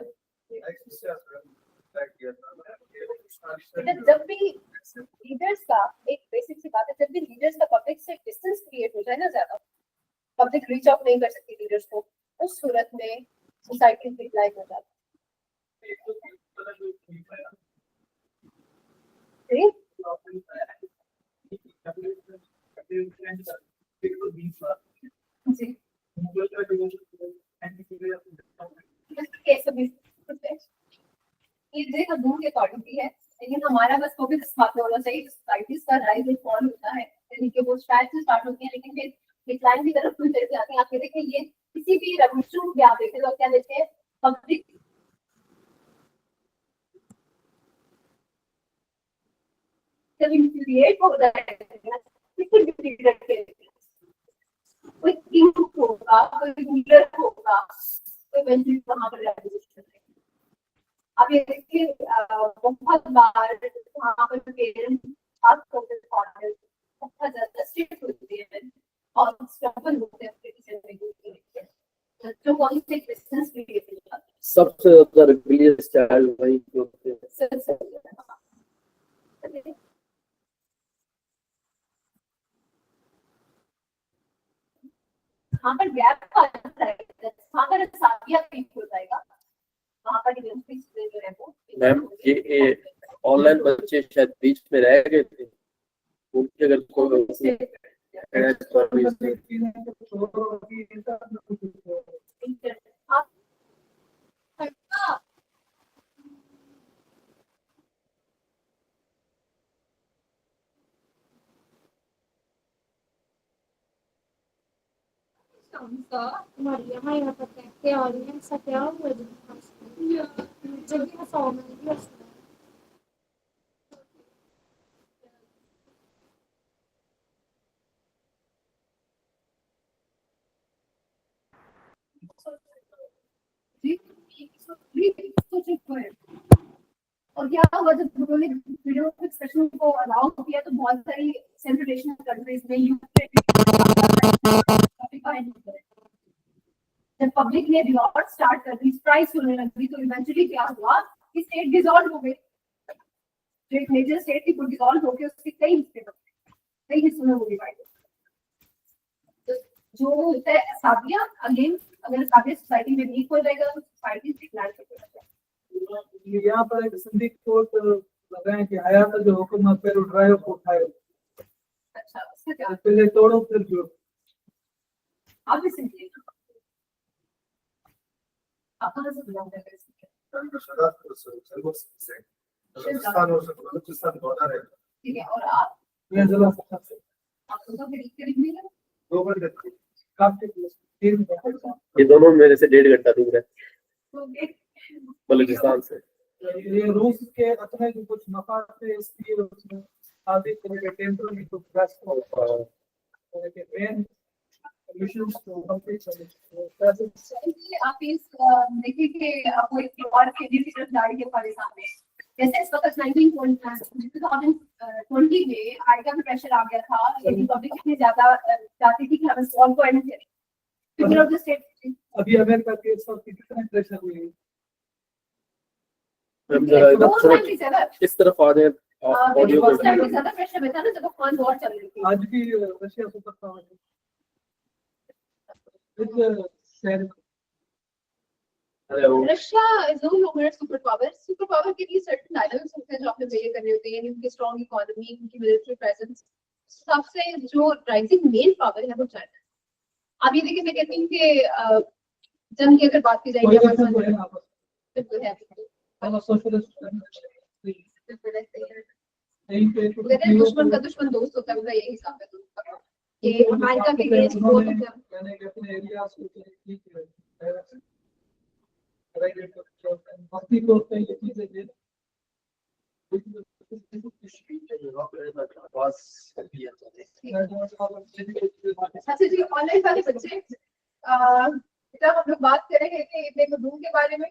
बेटा जब भी लीडर्स का एक बेसिक सी बात है, जब भी लीडर्स का पब्लिक से डिस्टेंस क्रिएट हो जाए ना, ज्यादा पब्लिक रीच आउट नहीं कर सकती लीडर्स को, उस सूरत में सोसाइटी डिक्लाइन हो जाती है। जी ये दूर के अकॉर्डिंग भी है, लेकिन हमारा बस फोकस इस बात में होना चाहिए कि सोसाइटीज का राइज एंड फॉल होता है, यानी कि वो शायद से स्टार्ट होती है लेकिन फिर डिक्लाइन की तरफ कुछ चलते आते हैं। आप ये देखिए, ये किसी भी रेवोल्यूशन भी आप देखें तो क्या देखते हैं, पब्लिक जब इंफ्लुएंट हो रहा है किसी भी लीडर के, कोई किंग होगा, कोई रूलर होगा, कोई इवेंचुअली वहां पर रेवोल्यूशन है। अब ये देखिए बहुत बार वहाँ पर पेरेंट्स खास करके फादर बहुत ज्यादा स्ट्रिक्ट होते हैं और स्ट्रगल होते हैं अपने डिसीजन मेकिंग के लिए, जो कौन से डिस्टेंस क्रिएट हो जाता है। सबसे ज्यादा रिबेलियस चाइल्ड वही होते हैं। वहाँ पर गैप आ जाता है, वहाँ पर साबिया पीक हो जाएगा, वहाँ पर डिफरेंस जो है वो। मैम ये ऑनलाइन बच्चे शायद बीच में रह गए थे, उनके अगर कोई Maria Maior até teoria, essa teoria de uma forma de और क्या हुआ जब उन्होंने फ्रीडम ऑफ एक्सप्रेशन को अलाउ किया तो बहुत सारी सेंट्रल एशियन कंट्रीज में जब पब्लिक ने रिवॉर्ड स्टार्ट कर दी, प्राइस होने लगी, तो इवेंचुअली क्या हुआ कि स्टेट डिसॉल्व हो गई, जो एक मेजर स्टेट थी वो डिसॉल्व हो गई, उसके कई हिस्से बन गए, कई हिस्सों में वो डिवाइड हो गई। तो जो होता है साबिया, अगेन अगर साबिया सोसाइटी में वीक हो जाएगा तो सोसाइटी डिक्लाइन हो जाएगी। यहाँ पर एक सिंधिक कोर्ट लगाए कि हयात जो हुक्म पे उठाए को उठाए। अच्छा, उससे क्या पहले तोड़ो फिर जोड़ो। आप भी सिंधिक, आप कहाँ से बिलोंग करते हैं? ठीक है, और आप? मैं जिला सखा से। आप तो करीब नहीं है? 2 घंटे काफी 3 घंटे। ये दोनों मेरे से 1.5 घंटा दूर है ओके, बलूचिस्तान से। ये रूस के अपने जो कुछ मफाद थे इसलिए उसमें आगे के टेम्पररी तो प्रेस को के मेन मिशंस को कंप्लीट करने। आप इस देखिए कि आपको एक और फेलियर की तरफ जा रही है पाकिस्तान में। जैसे इस वक्त 2020 में आईका में प्रेशर आ गया था, लेकिन पब्लिक इतनी ज्यादा चाहती थी कि हम इस वॉर को एंड करें। फिर ऑफ द स्टेट अभी अमेरिका के साथ कितना प्रेशर हुई इस तरफ आ जाए ऑडियो को। ज्यादा प्रेशर में था ना जब अफगान वॉर चल रही थी। आज भी रशिया सुपर पावर है। Russia is no longer super power. Super power के लिए सर्टेन डायनामिक्स होते हैं जो आपने वेयर करने होते हैं, उनकी स्ट्रांग इकोनॉमी, उनकी मिलिट्री प्रेजेंस। सबसे जो राइजिंग मेन पावर है वो चाइना। अब ये देखिए, मैं कहती हूँ कि जंग की अगर बात की जाएगी बिल्कुल है, दुश्मन का दुश्मन दोस्त होता है, यही हिसाब है कि अमेरिका के अगेंस्ट बोथ ऑफ देम। मैंने अपने एरिया अच्छा जी, ऑनलाइन वाले बच्चे जब हम लोग बात करेंगे कि इब्ने खल्दून के बारे में,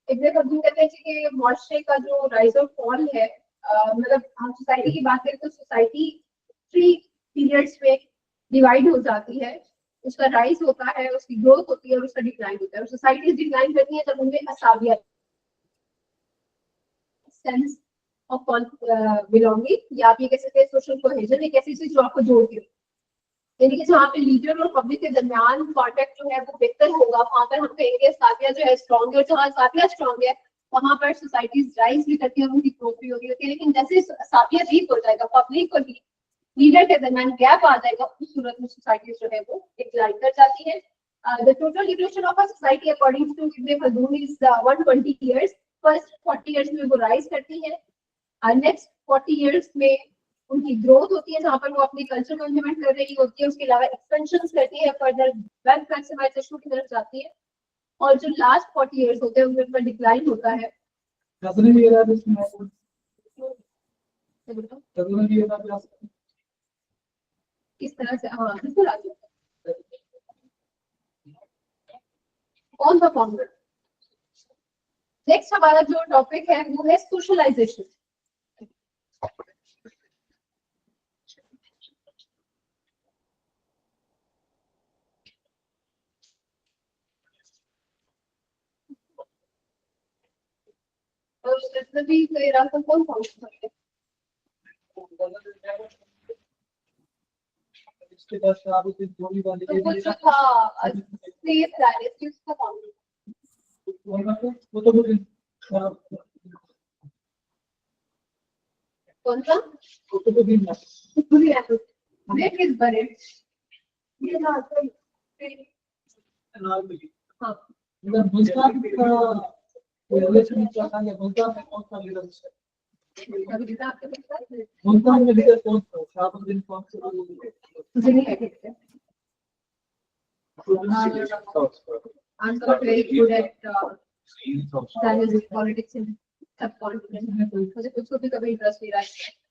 इब्ने खल्दून कहते हैं कि मुआशरे का जो राइज और फॉल है, मतलब हम सोसाइटी की बात करें तो सोसाइटी 3 पीरियड्स में डिवाइड हो जाती है। उसका राइज होता है, उसकी ग्रोथ होती है और उसका डिक्लाइन होता है। और सोसाइटीज डिक्लाइन करती है जब उनमें असाविया सेंस ऑफ बिलोंगिंग, या आप ये कह सकते हैं सोशल कोहेजन, एक ऐसी चीज जो आपको जोड़ती है, यानी कि जहाँ पे लीडर और पब्लिक के दरमियान कॉन्टेक्ट जो है वो बेहतर होगा, वहां पर हम कहेंगे साफिया जो है स्ट्रॉन्ग है। और जहाँ साफिया स्ट्रॉन्ग है वहां पर सोसाइटीज राइज भी करती है, उनकी ग्रोथ भी होती है। लेकिन जैसे साफिया वीक हो जाएगा, पब्लिक और लीडर के दरमियान गैप आ जाएगा, उस सूरत में सोसाइटीज जो है वो डिक्लाइन कर जाती है। The total duration of a society according to Ibn Khaldun is 120 years. First 40 years में वो राइज करती है, नेक्स्ट 40 इयर्स में उनकी ग्रोथ होती है, जहां पर वो अपनी कल्चर को इम्प्लीमेंट कर रही होती है, उसके अलावा एक्सपेंशन करती है, फर्दर वेल्थ मैक्सिमाइजेशन की तरफ जाती है। और जो लास्ट 40 इयर्स होते हैं उनमें डिक्लाइन होता है। इस तरह से हाँ बिल्कुल आ जाता है। कौन सा फाउंडर? नेक्स्ट हमारा जो टॉपिक है वो है सोशलाइजेशन। नबी का ईरान का कौन फाउंडर है? इसके बाद शहाबुद्दीन गोली वाली तो वो जो था सैयद डायनेस्टी, उसका फाउंडर वो तो मुझे कौन सा? कुतुबुद्दीन पूरी वेट इज बरेड, ये ना हाँ मतलब मुल्तान का रिलेशन क्या था? मुल्तान में कौन सा लीडर है? अभी भी आपके पास है? मुल्तान में लीडर कौन था? शहाबुद्दीन कौन सा? मुझे नहीं है ठीक से। I'm not very good at politics and subcontinent. मुझे कुछ को भी कभी इंटरेस्ट नहीं रहा है,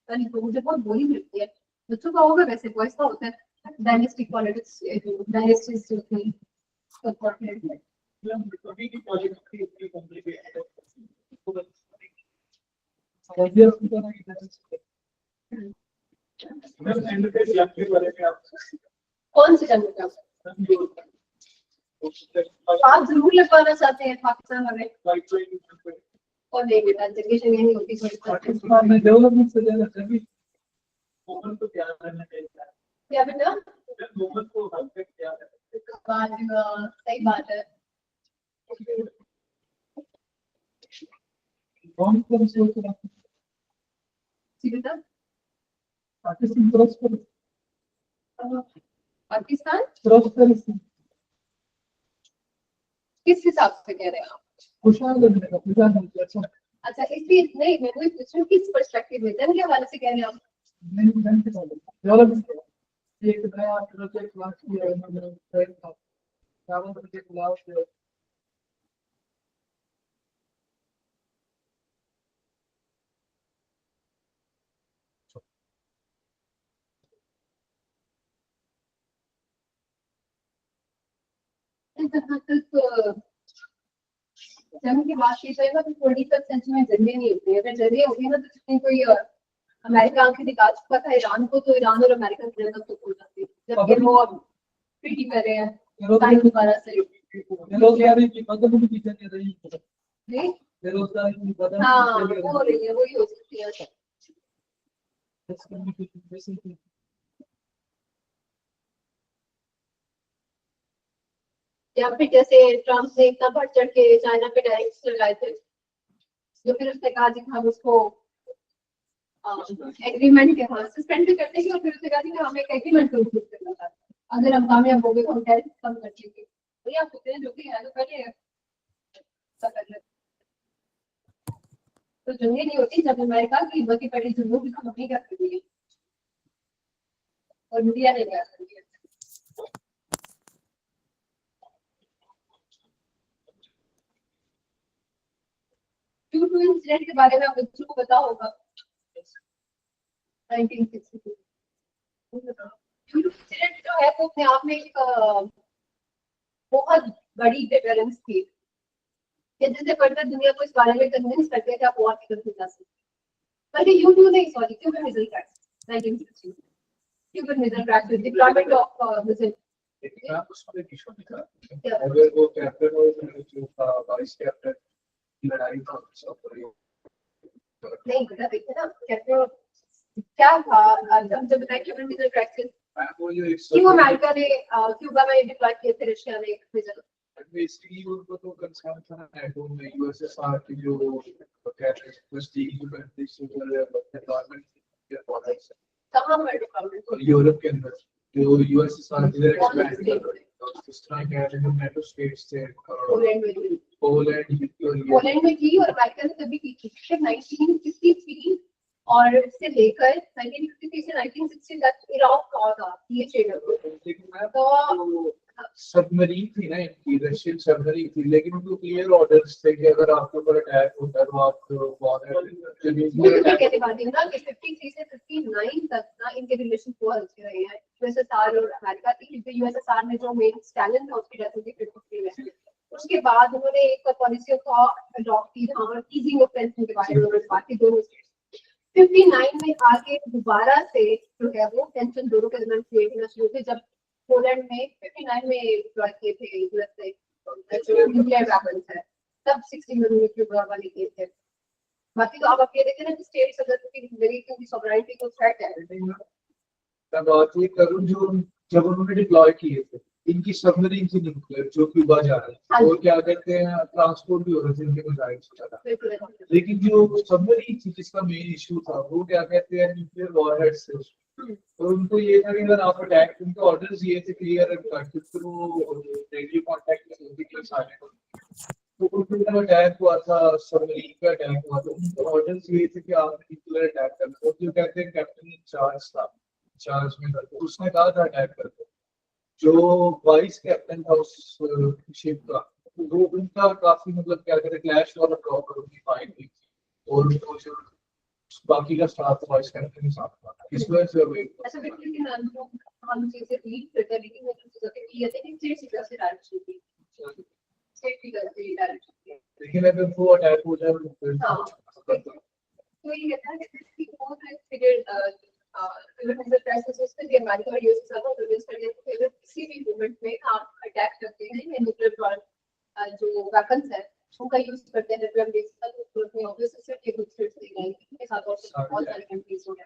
नहीं तो मुझे बहुत बोरिंग लगती है। बच्चों का होगा वैसे, वो ऐसा होता है डायनेस्टिक पॉलिटिक्स, डायनेस्टीज जो थी सबकॉन्टिनेंट में। कौन से जंग का आप जरूर लगवाना चाहते हैं पाकिस्तान हमें? और नहीं बेटा, जनरेशन यही होती है। में डेवलपमेंट से ज्यादा सभी मोहन को क्या करना चाहिए? क्या बेटा? मोहन को हल्के क्या सही बात है। कौन कौन से बेटा पाकिस्तान पाकिस्तान किस हिसाब से कह रहे हैं आप? खुशहाल बनने का खुशहाल बनने का। अच्छा इसलिए नहीं, मैं वही पूछ रही हूँ किस पर्सपेक्टिव में, जंग के हवाले से कह रहे हैं आप? नहीं ढंग से डेवलपमेंट एक नया प्रोजेक्ट लॉन्च किया है उन्होंने चावल के खिलाफ जंग की बात की जाए ना तो 21वीं सेंचुरी में जंगे नहीं होती है। अगर जंगे होती है ना तो जितनी कोई अमेरिका आंखें दिखा चुका था ईरान को, तो ईरान और अमेरिका की जंग तो हो जाती है, जबकि वो अब ट्रीटी कर रहे हैं टाइम दोबारा से। बेरोजगारी की बदल की जगह रही नहीं? बेरोजगारी की बदल हाँ हो रही है, वही हो सकती है। या फिर जैसे ट्रम्प ने इतना बढ़ चढ़ के चाइना पे टैरिफ्स लगाए थे, जो फिर उसने कहा कि हम उसको एग्रीमेंट के हाँ सस्पेंड भी करते हैं, और फिर उसने कहा कि हम एक एग्रीमेंट को इंक्लूड करना चाहते हैं, अगर हम कामयाब हो गए तो हम टैरिफ कम कर देंगे। तो ये आप सोचते हैं जो भी है तो पहले तो जंगे नहीं होती जब अमेरिका की बची पड़ी जंगों की खत्म नहीं कर सकती है और इंडिया नहीं कर सकती है। Q2 इंसिडेंट के बारे में आप बच्चों को पता होगा 1962। Q2 इंसिडेंट जो है वो अपने आप में एक बहुत बड़ी डिफरेंस थी, जिससे फर्दर दुनिया को इस बारे में कन्विंस करते थे आप वॉर की तरफ जा सकते। बल्कि U2 नहीं, sorry, Cuban missile crash 1960, Cuban missile crash with deployment of missile लेकिन आप उसमें इशू नहीं था अगर वो कैप्टन और जो था वाइस कैप्टन की लड़ाई था नहीं बेटा देखिए ना कैसे क्या था जब नाइट्रोजन क्राइसिस क्यों अमेरिका ने क्यूबा में डिप्लॉय किए थे रशिया ने भेजा बेसिकली उनको तो कंसर्न था नेटो में यूएसएसआर की जो क्या है स्टील एनवायरमेंट कहाँ पर डिप्लॉयमेंट और यूरोप के अंदर जो यूएसएसआर इधर एक्सपैंड कर रहे हैं इस तरह के जो नेटो स्टेट्स थे पोलैंड में की और अमेरिका ने तभी की थी 1953 और इससे लेकर 1953 से 1960 तक इराक का ये ट्रेड तो सबमरीन थी ना इनकी रशियन सबमरीन थी लेकिन उनको क्लियर ऑर्डर्स थे कि अगर आपके ऊपर अटैक होता है तो आप कहते बात है ना कि 53 से 59 तक ना इनके रिलेशन बहुत अच्छे रहे हैं यूएसएसआर और अमेरिका की क्योंकि यूएसएसआर में जो मेन स्टैलिन था उसकी डेथ हुई 53 में उसके बाद उन्होंने एक पॉलिसी का अडॉप्ट की जहां पर ईजिंग ऑफ टेंशन के बारे में उन्होंने बात की दोनों स्टेट्स 59 में आके दोबारा से जो है वो टेंशन दोनों के दरमियान क्रिएट होना शुरू हुई जब पोलैंड में 59 में डिप्लॉय किए थे यूएस से जो न्यूक्लियर वेपन्स है तब 60 में न्यूक्लियर वाले किए थे बाकी तो आप ये देखें ना कि स्टेट्स अगर की सॉवरेनिटी को थ्रेट है मैं बात ये करूं जो जब उन्होंने डिप्लॉय किए थे इनकी सबमरीन थी न्यूक्लियर जो क्यूबा जा रहे हैं और क्या कहते हैं ट्रांसपोर्ट भी हो रहे थे इनके मिसाइल्स वगैरह लेकिन जो सबमरीन थी जिसका मेन इशू था वो क्या कहते हैं न्यूक्लियर वॉरहेड से तो उनको ये था कि अगर आप अटैक उनके ऑर्डर्स ये थे क्लियर थ्रू रेडियो कांटेक्ट सारे तो उनको अटैक हुआ था सबमरीन पे अटैक हुआ था उनके ऑर्डर्स ये थे कि आप न्यूक्लियर अटैक करना तो जो कहते हैं कैप्टन चार्ज था चार्ज में करते उसने कहा था अटैक करते जो वाइस कैप्टन था उस शिप का वो उनका काफी मतलब क्या कहते हैं क्लैश वाला प्रॉपर उनकी फाइट हुई और उनको जो बाकी का स्टाफ वाइस कैप्टन के साथ था इस वजह से हुई ऐसा बिल्कुल कि हम चीजें लीड करते हैं लेकिन वो चीजें के लिए थे कि स्टेट से डायरेक्शन थी स्टेट की गलती डायरेक्शन लेकिन अगर वो अटैक हो जाए तो फिर तो ये कहता है कि वो फिगर क्राइसिस उसके लिए अमेरिका और यूएस सब रिलीज कर दिया कि अगर किसी भी मूवमेंट में आप अटैक करते हैं या न्यूक्लियर जो वेपन्स है उनका यूज करते हैं न्यूक्लियर बेस का तो उसमें ऑब्वियसली सिर्फ एक दूसरे से नहीं के साथ और बहुत सारी कंट्रीज हो गए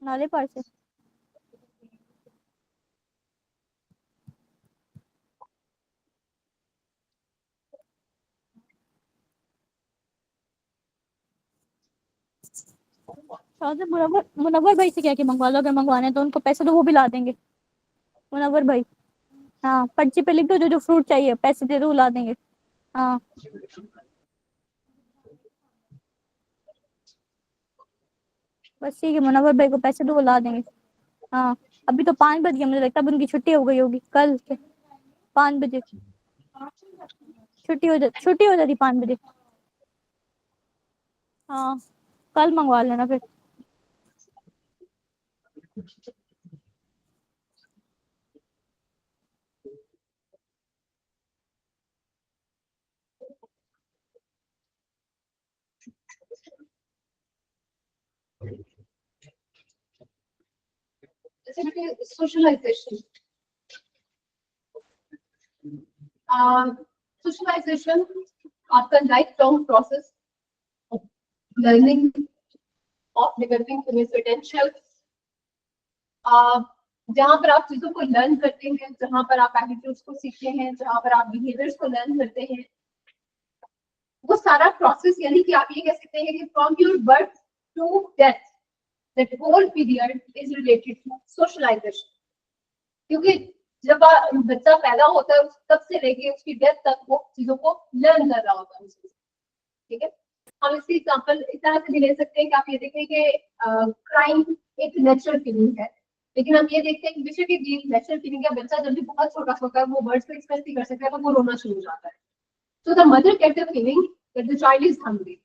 नाले पार से मुनव्वर भाई से क्या मंगवा लो अगर मंगवाने हैं तो उनको पैसे तो वो भी ला देंगे मुनव्वर भाई हाँ पर्ची पे लिख दो जो जो फ्रूट चाहिए पैसे दे दो वो ला देंगे हाँ बस ठीक है मुनव्वर भाई को पैसे दो वो ला देंगे हाँ अभी तो 5 बज गए मुझे लगता है अब उनकी छुट्टी हो गई होगी कल के 5 बजे छुट्टी हो जाती 5 बजे हाँ कल मंगवा लेना फिर socialization socialization after lifelong process of learning of developing human potential जहां पर आप चीजों को लर्न करते हैं जहां पर आप एटीट्यूड्स को सीखते हैं जहां पर आप बिहेवियर्स को लर्न करते हैं वो सारा प्रोसेस यानी कि आप ये कह सकते हैं कि from your birth to death that whole period is related to socialization. क्योंकि जब बच्चा पैदा होता है तब से लेके उसकी डेथ तक वो चीजों को लर्न कर रहा होता है उससे, ठीक है। हम इसकी एग्जांपल इस तरह से भी ले सकते हैं कि आप ये देखें कि क्राइम एक नेचुरल फीलिंग है, लेकिन हम ये देखते हैं कि बेशक ये नेचुरल फीलिंग है, बच्चा जब भी बहुत छोटा होता है वो वर्ड्स को एक्सप्रेस नहीं कर सकता है तो वो रोना शुरू हो जाता है। So the mother get the feeling that the child is hungry,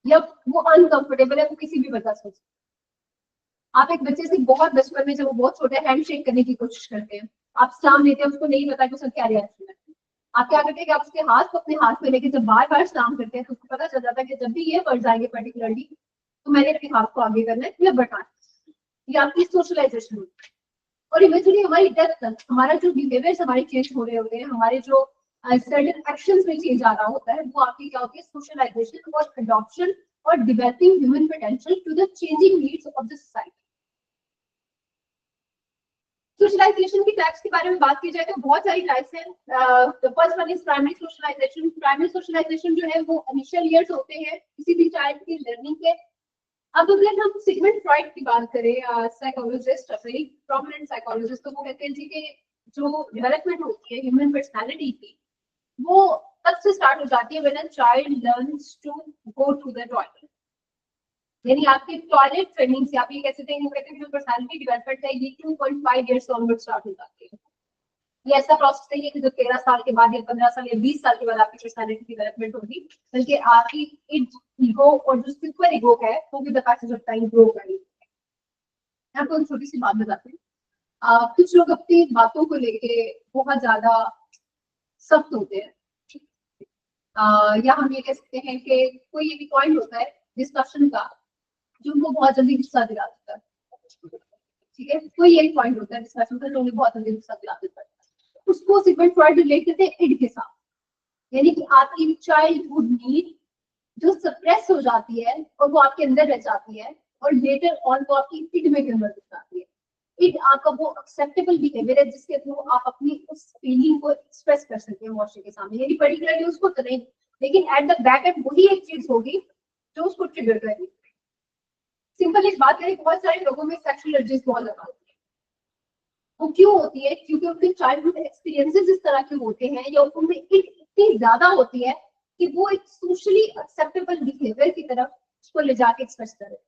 या वो अनकंफर्टेबल है, वो किसी भी वजह से। आप एक बच्चे से बहुत बचपन में जब वो बहुत छोटा हैंड शेक करने की कोशिश करते हैं, आप सलाम देते हैं, उसको नहीं पता कि उसका क्या रिएक्शन है, आप क्या करते हैं कि आप उसके हाथ को अपने हाथ में लेके जब बार बार सलाम करते हैं तो उसको पता चल जाता है कि जब भी ये वर्ड्स आएंगे पर्टिकुलरली तो मैंने अपने हाथ को आगे करना है या बढ़ाना है। ये आपकी सोशलाइजेशन होती है। और इवेंचुअली हमारी डेथ तक हमारा जो बिहेवियर्स हमारे चेंज हो रहे होते हैं, हमारे जो सर्टेन एक्शंस में चेंज आ रहा होता है, वो आपकी क्या होती है, सोशलाइजेशन और अडॉप्शन और developing human potential to the changing needs of the society. Socialisation की टाइप्स के बारे में बात की जाए तो बहुत सारी टाइप्स हैं। The first one is primary socialisation. Primary socialisation जो है वो इनिशियल ईयर्स होते हैं किसी भी चाइल्ड की लर्निंग के। अब अगर हम सिगमंड फ्रॉइड की बात करें, साइकोलॉजिस्ट, वेरी प्रोमिनेंट साइकोलॉजिस्ट, तो वो कहते हैं जी कि जो डेवलपमेंट होती है ह्यूमन पर्सनालिटी की वो तब से स्टार्ट हो जाती है when a child learns to go to the toilet. यानी आपकी टॉयलेट ट्रेनिंग से आप ये कह सकते हैं कि जो पर्सनालिटी डेवलपमेंट है ये 2.5 इयर्स ऑनवर्ड स्टार्ट हो जाती है। ये ऐसा प्रोसेस नहीं है कि जो 13 साल के बाद या 15 साल या 20 साल के बाद आपकी पर्सनालिटी डेवलपमेंट होगी, बल्कि आपकी ईगो और जो सुपर ईगो है वो भी the passage of time grow करेगी। आपको एक छोटी सी बात बताते हैं, कुछ लोग अपनी बातों को लेके बहुत ज्यादा सख्त होते हैं, या हम ये कह सकते हैं कि कोई ये भी पॉइंट होता है डिस्कशन का जो उनको बहुत जल्दी गुस्सा दिला देता है, ठीक है। कोई एक पॉइंट होता है डिस्कशन का जो उन्हें बहुत जल्दी गुस्सा दिला देता है, उसको सिगमंड फ्रॉइड रिलेट करते हैं इड के साथ। यानी कि आपकी चाइल्डहुड नीड जो सप्रेस हो जाती है और वो आपके अंदर रह जाती है और लेटर ऑन वो आपकी इड में कन्वर्ट हो जाती है। इड आपका वो एक्सेप्टेबल बिहेवियर है जिसके थ्रू आप अपनी उस फीलिंग को एक्सप्रेस कर सकते हैं मुआशरे के सामने, यानी पर्टिकुलरली उसको तो नहीं, लेकिन एट द बैक एंड वही एक चीज होगी जो उसको ट्रिगर करेगी। सिंपल एक बात करें, बहुत सारे लोगों में सेक्सुअल अर्जेस बहुत ज्यादा होती है। वो क्यों होती है? क्योंकि उनके चाइल्डहुड एक्सपीरियंसेस इस तरह के होते हैं या उनमें इतनी ज्यादा होती है कि वो एक सोशली एक्सेप्टेबल बिहेवियर की तरफ उसको ले जाके एक्सप्रेस कर रहे हैं।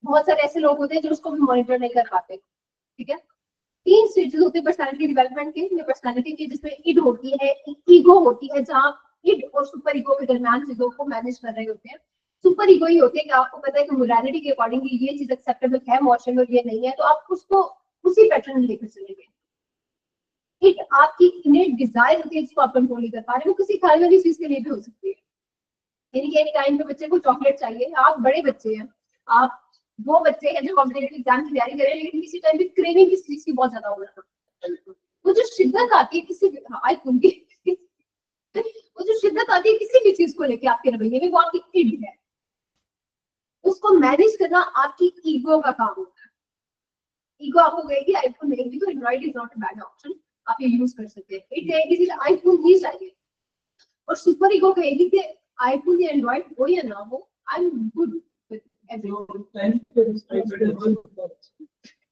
बहुत सारे ऐसे लोग होते हैं जो उसको भी मॉनिटर नहीं कर पाते, ठीक है। 3 स्टेजेस होते हैं पर्सनालिटी डेवलपमेंट के, ये पर्सनालिटी की जिसमें इड होती है, ईगो होती है, जहाँ इड और सुपर ईगो के दरमियान चीजों को मैनेज कर रहे होते हैं। सुपर ईगो ही होती है कि आपको पता है कि मोरालिटी के अकॉर्डिंगली ये चीज एक्सेप्टेबल है मॉशरे में और ये नहीं है, तो आप उसको उसी पैटर्न में लेकर चलेंगे। इट आपकी इनेट डिजायर होती है जिसको आप कंट्रोल नहीं कर पा रहे, वो किसी खाने वाली चीज के लिए भी हो सकती है। यानी कि टाइम पे बच्चे को चॉकलेट चाहिए, आप बड़े बच्चे हैं, आप वो बच्चे हैं जो कॉम्पिटेटिव एग्जाम की तैयारी करें, लेकिन किसी टाइम पे क्रेविंग किसी चीज की बहुत ज्यादा हो रहा है। वो जो शिद्दत आती है किसी वो जो शिद्दत आती है किसी भी चीज को लेके आपके रवैये में, वो आपकी इड है। उसको मैनेज करना आपकी ईगो का काम होता है। ईगो आपको कहेगी आईफोन नहीं, तो Android is not a bad option, आप ये यूज कर सकते हैं। इट कहेगी कि आईफोन ही चाहिए, और सुपर ईगो कहेगी कि आईफोन या एंड्रॉइड हो या ना हो, I am good with everything.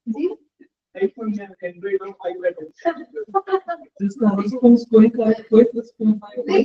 जी iPhone या Android और iPad जिसका रिस्पांस कोई नहीं,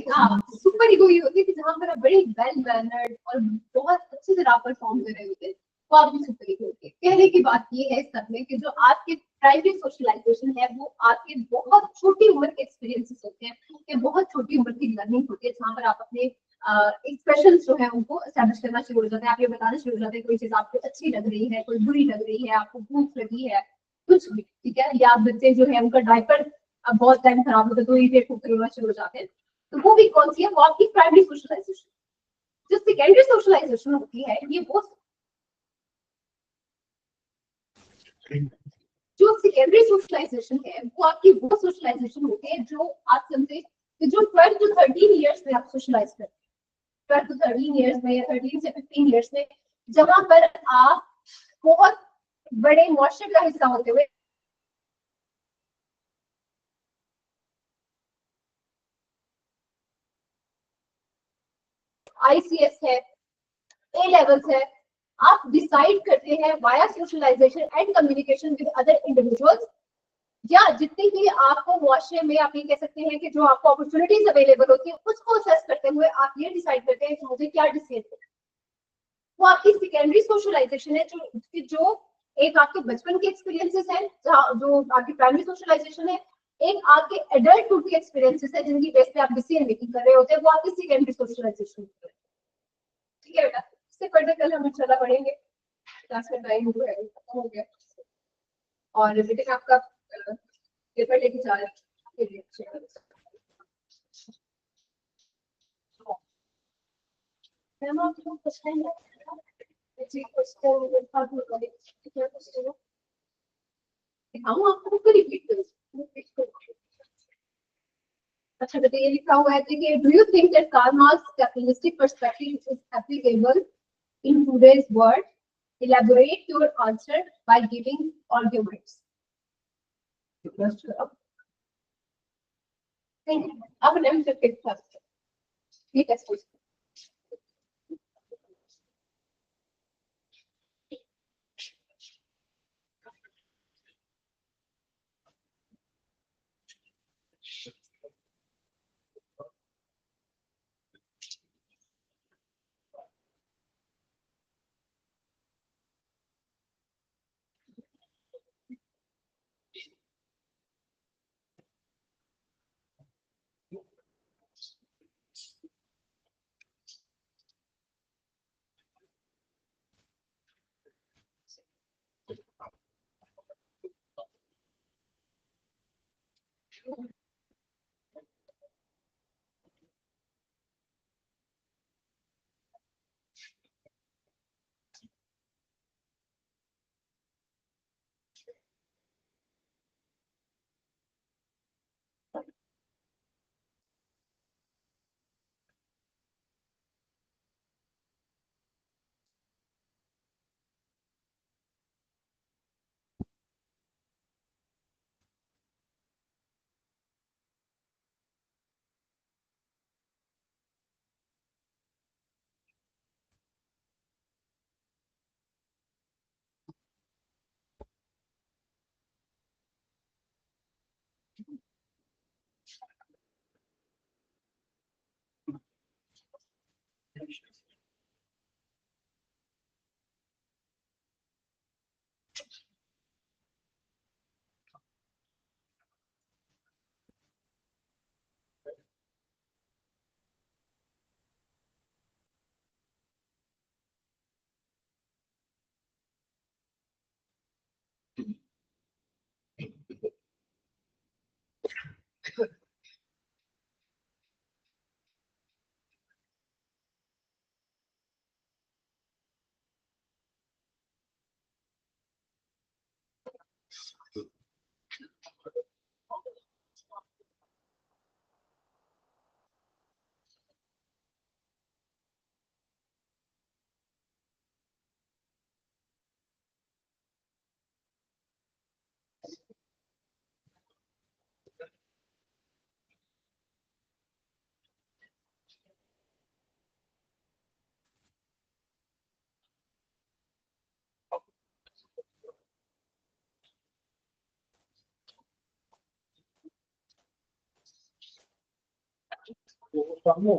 सुपर ईगो ये होती है कि जहाँ पर आप बड़े वेल मैनर्ड और बहुत अच्छी तरह परफॉर्म कर रहे होते हैं, वो आपकी सुपर ईगो होती है। कहने की बात ये है सब में कि जो आपके प्राइमरी सोशलाइजेशन है वो आपके बहुत छोटी उम्र के एक्सपीरियंसेस होते हैं, कि बहुत छोटी उम्र की लर्निंग होती है, जहाँ पर आप अपने एक्सप्रेशन जो है उनको एस्टैब्लिश करना शुरू हो जाते हैं। आप ये बताना शुरू हो जाते हैं कोई चीज आपको अच्छी लग रही है, कोई बुरी लग रही है, आपको भूख लगी है, कुछ भी, ठीक है। या बच्चे जो है उनका डायपर अब बहुत टाइम खराब होता है तो इरिटेट होकर रोना शुरू हो जाते हैं, तो वो भी कौन सी है? वो आपकी प्राइमरी सोशलाइजेशन। जो सेकेंडरी सोशलाइजेशन होती है ये वो जो सेकेंडरी सोशलाइजेशन है वो आपकी वो सोशलाइजेशन होती है जो आप समझे जो 12 to 13 इयर्स में आप सोशलाइज करते हैं। 12 to 13 इयर्स में या 13 से 15 इयर्स में, जहां पर आप बहुत बड़े मुआशरे का हिस्सा होते हुए ICS है, A लेवल्स है, आप डिसाइड करते हैं via socialisation and communication with other individuals, या जितनी भी आपको मुआशरे में आप ये कह सकते हैं कि जो आपको अपॉर्चुनिटीज अवेलेबल होती है उसको असेस करते हुए आप ये डिसाइड करते हैं कि मुझे क्या डिसीजन लेना है। वो आपकी सेकेंडरी सोशलाइजेशन है, जो एक आपके बचपन के एक्सपीरियंसेस हैं, जो आपकी प्राइमरी सोशलाइजेशन है, एक आपके एडल्टहुड के एक्सपीरियंसेस है जिनकी बेस पे आप डिसीजन मेकिंग कर रहे होते हैं, वो आपकी सेकेंडरी सोशलाइजेशन है। ठीक है बेटा, इससे फर्दर कल हम इंशाल्लाह पढ़ेंगे, क्लास का टाइम हो गया और बेटे आपका पेपर लेके जा रहे हैं। मैम आप लोग क्वेश्चन जी क्वेश्चन दिखाऊं आपको, तो रिपीट करो। अच्छा बेटा, ये लिखा हुआ है कि do you think that Karl Marx capitalistic perspective is applicable in today's world? Elaborate your answer by giving arguments. अब नेम से फिट था ठीक है। सामने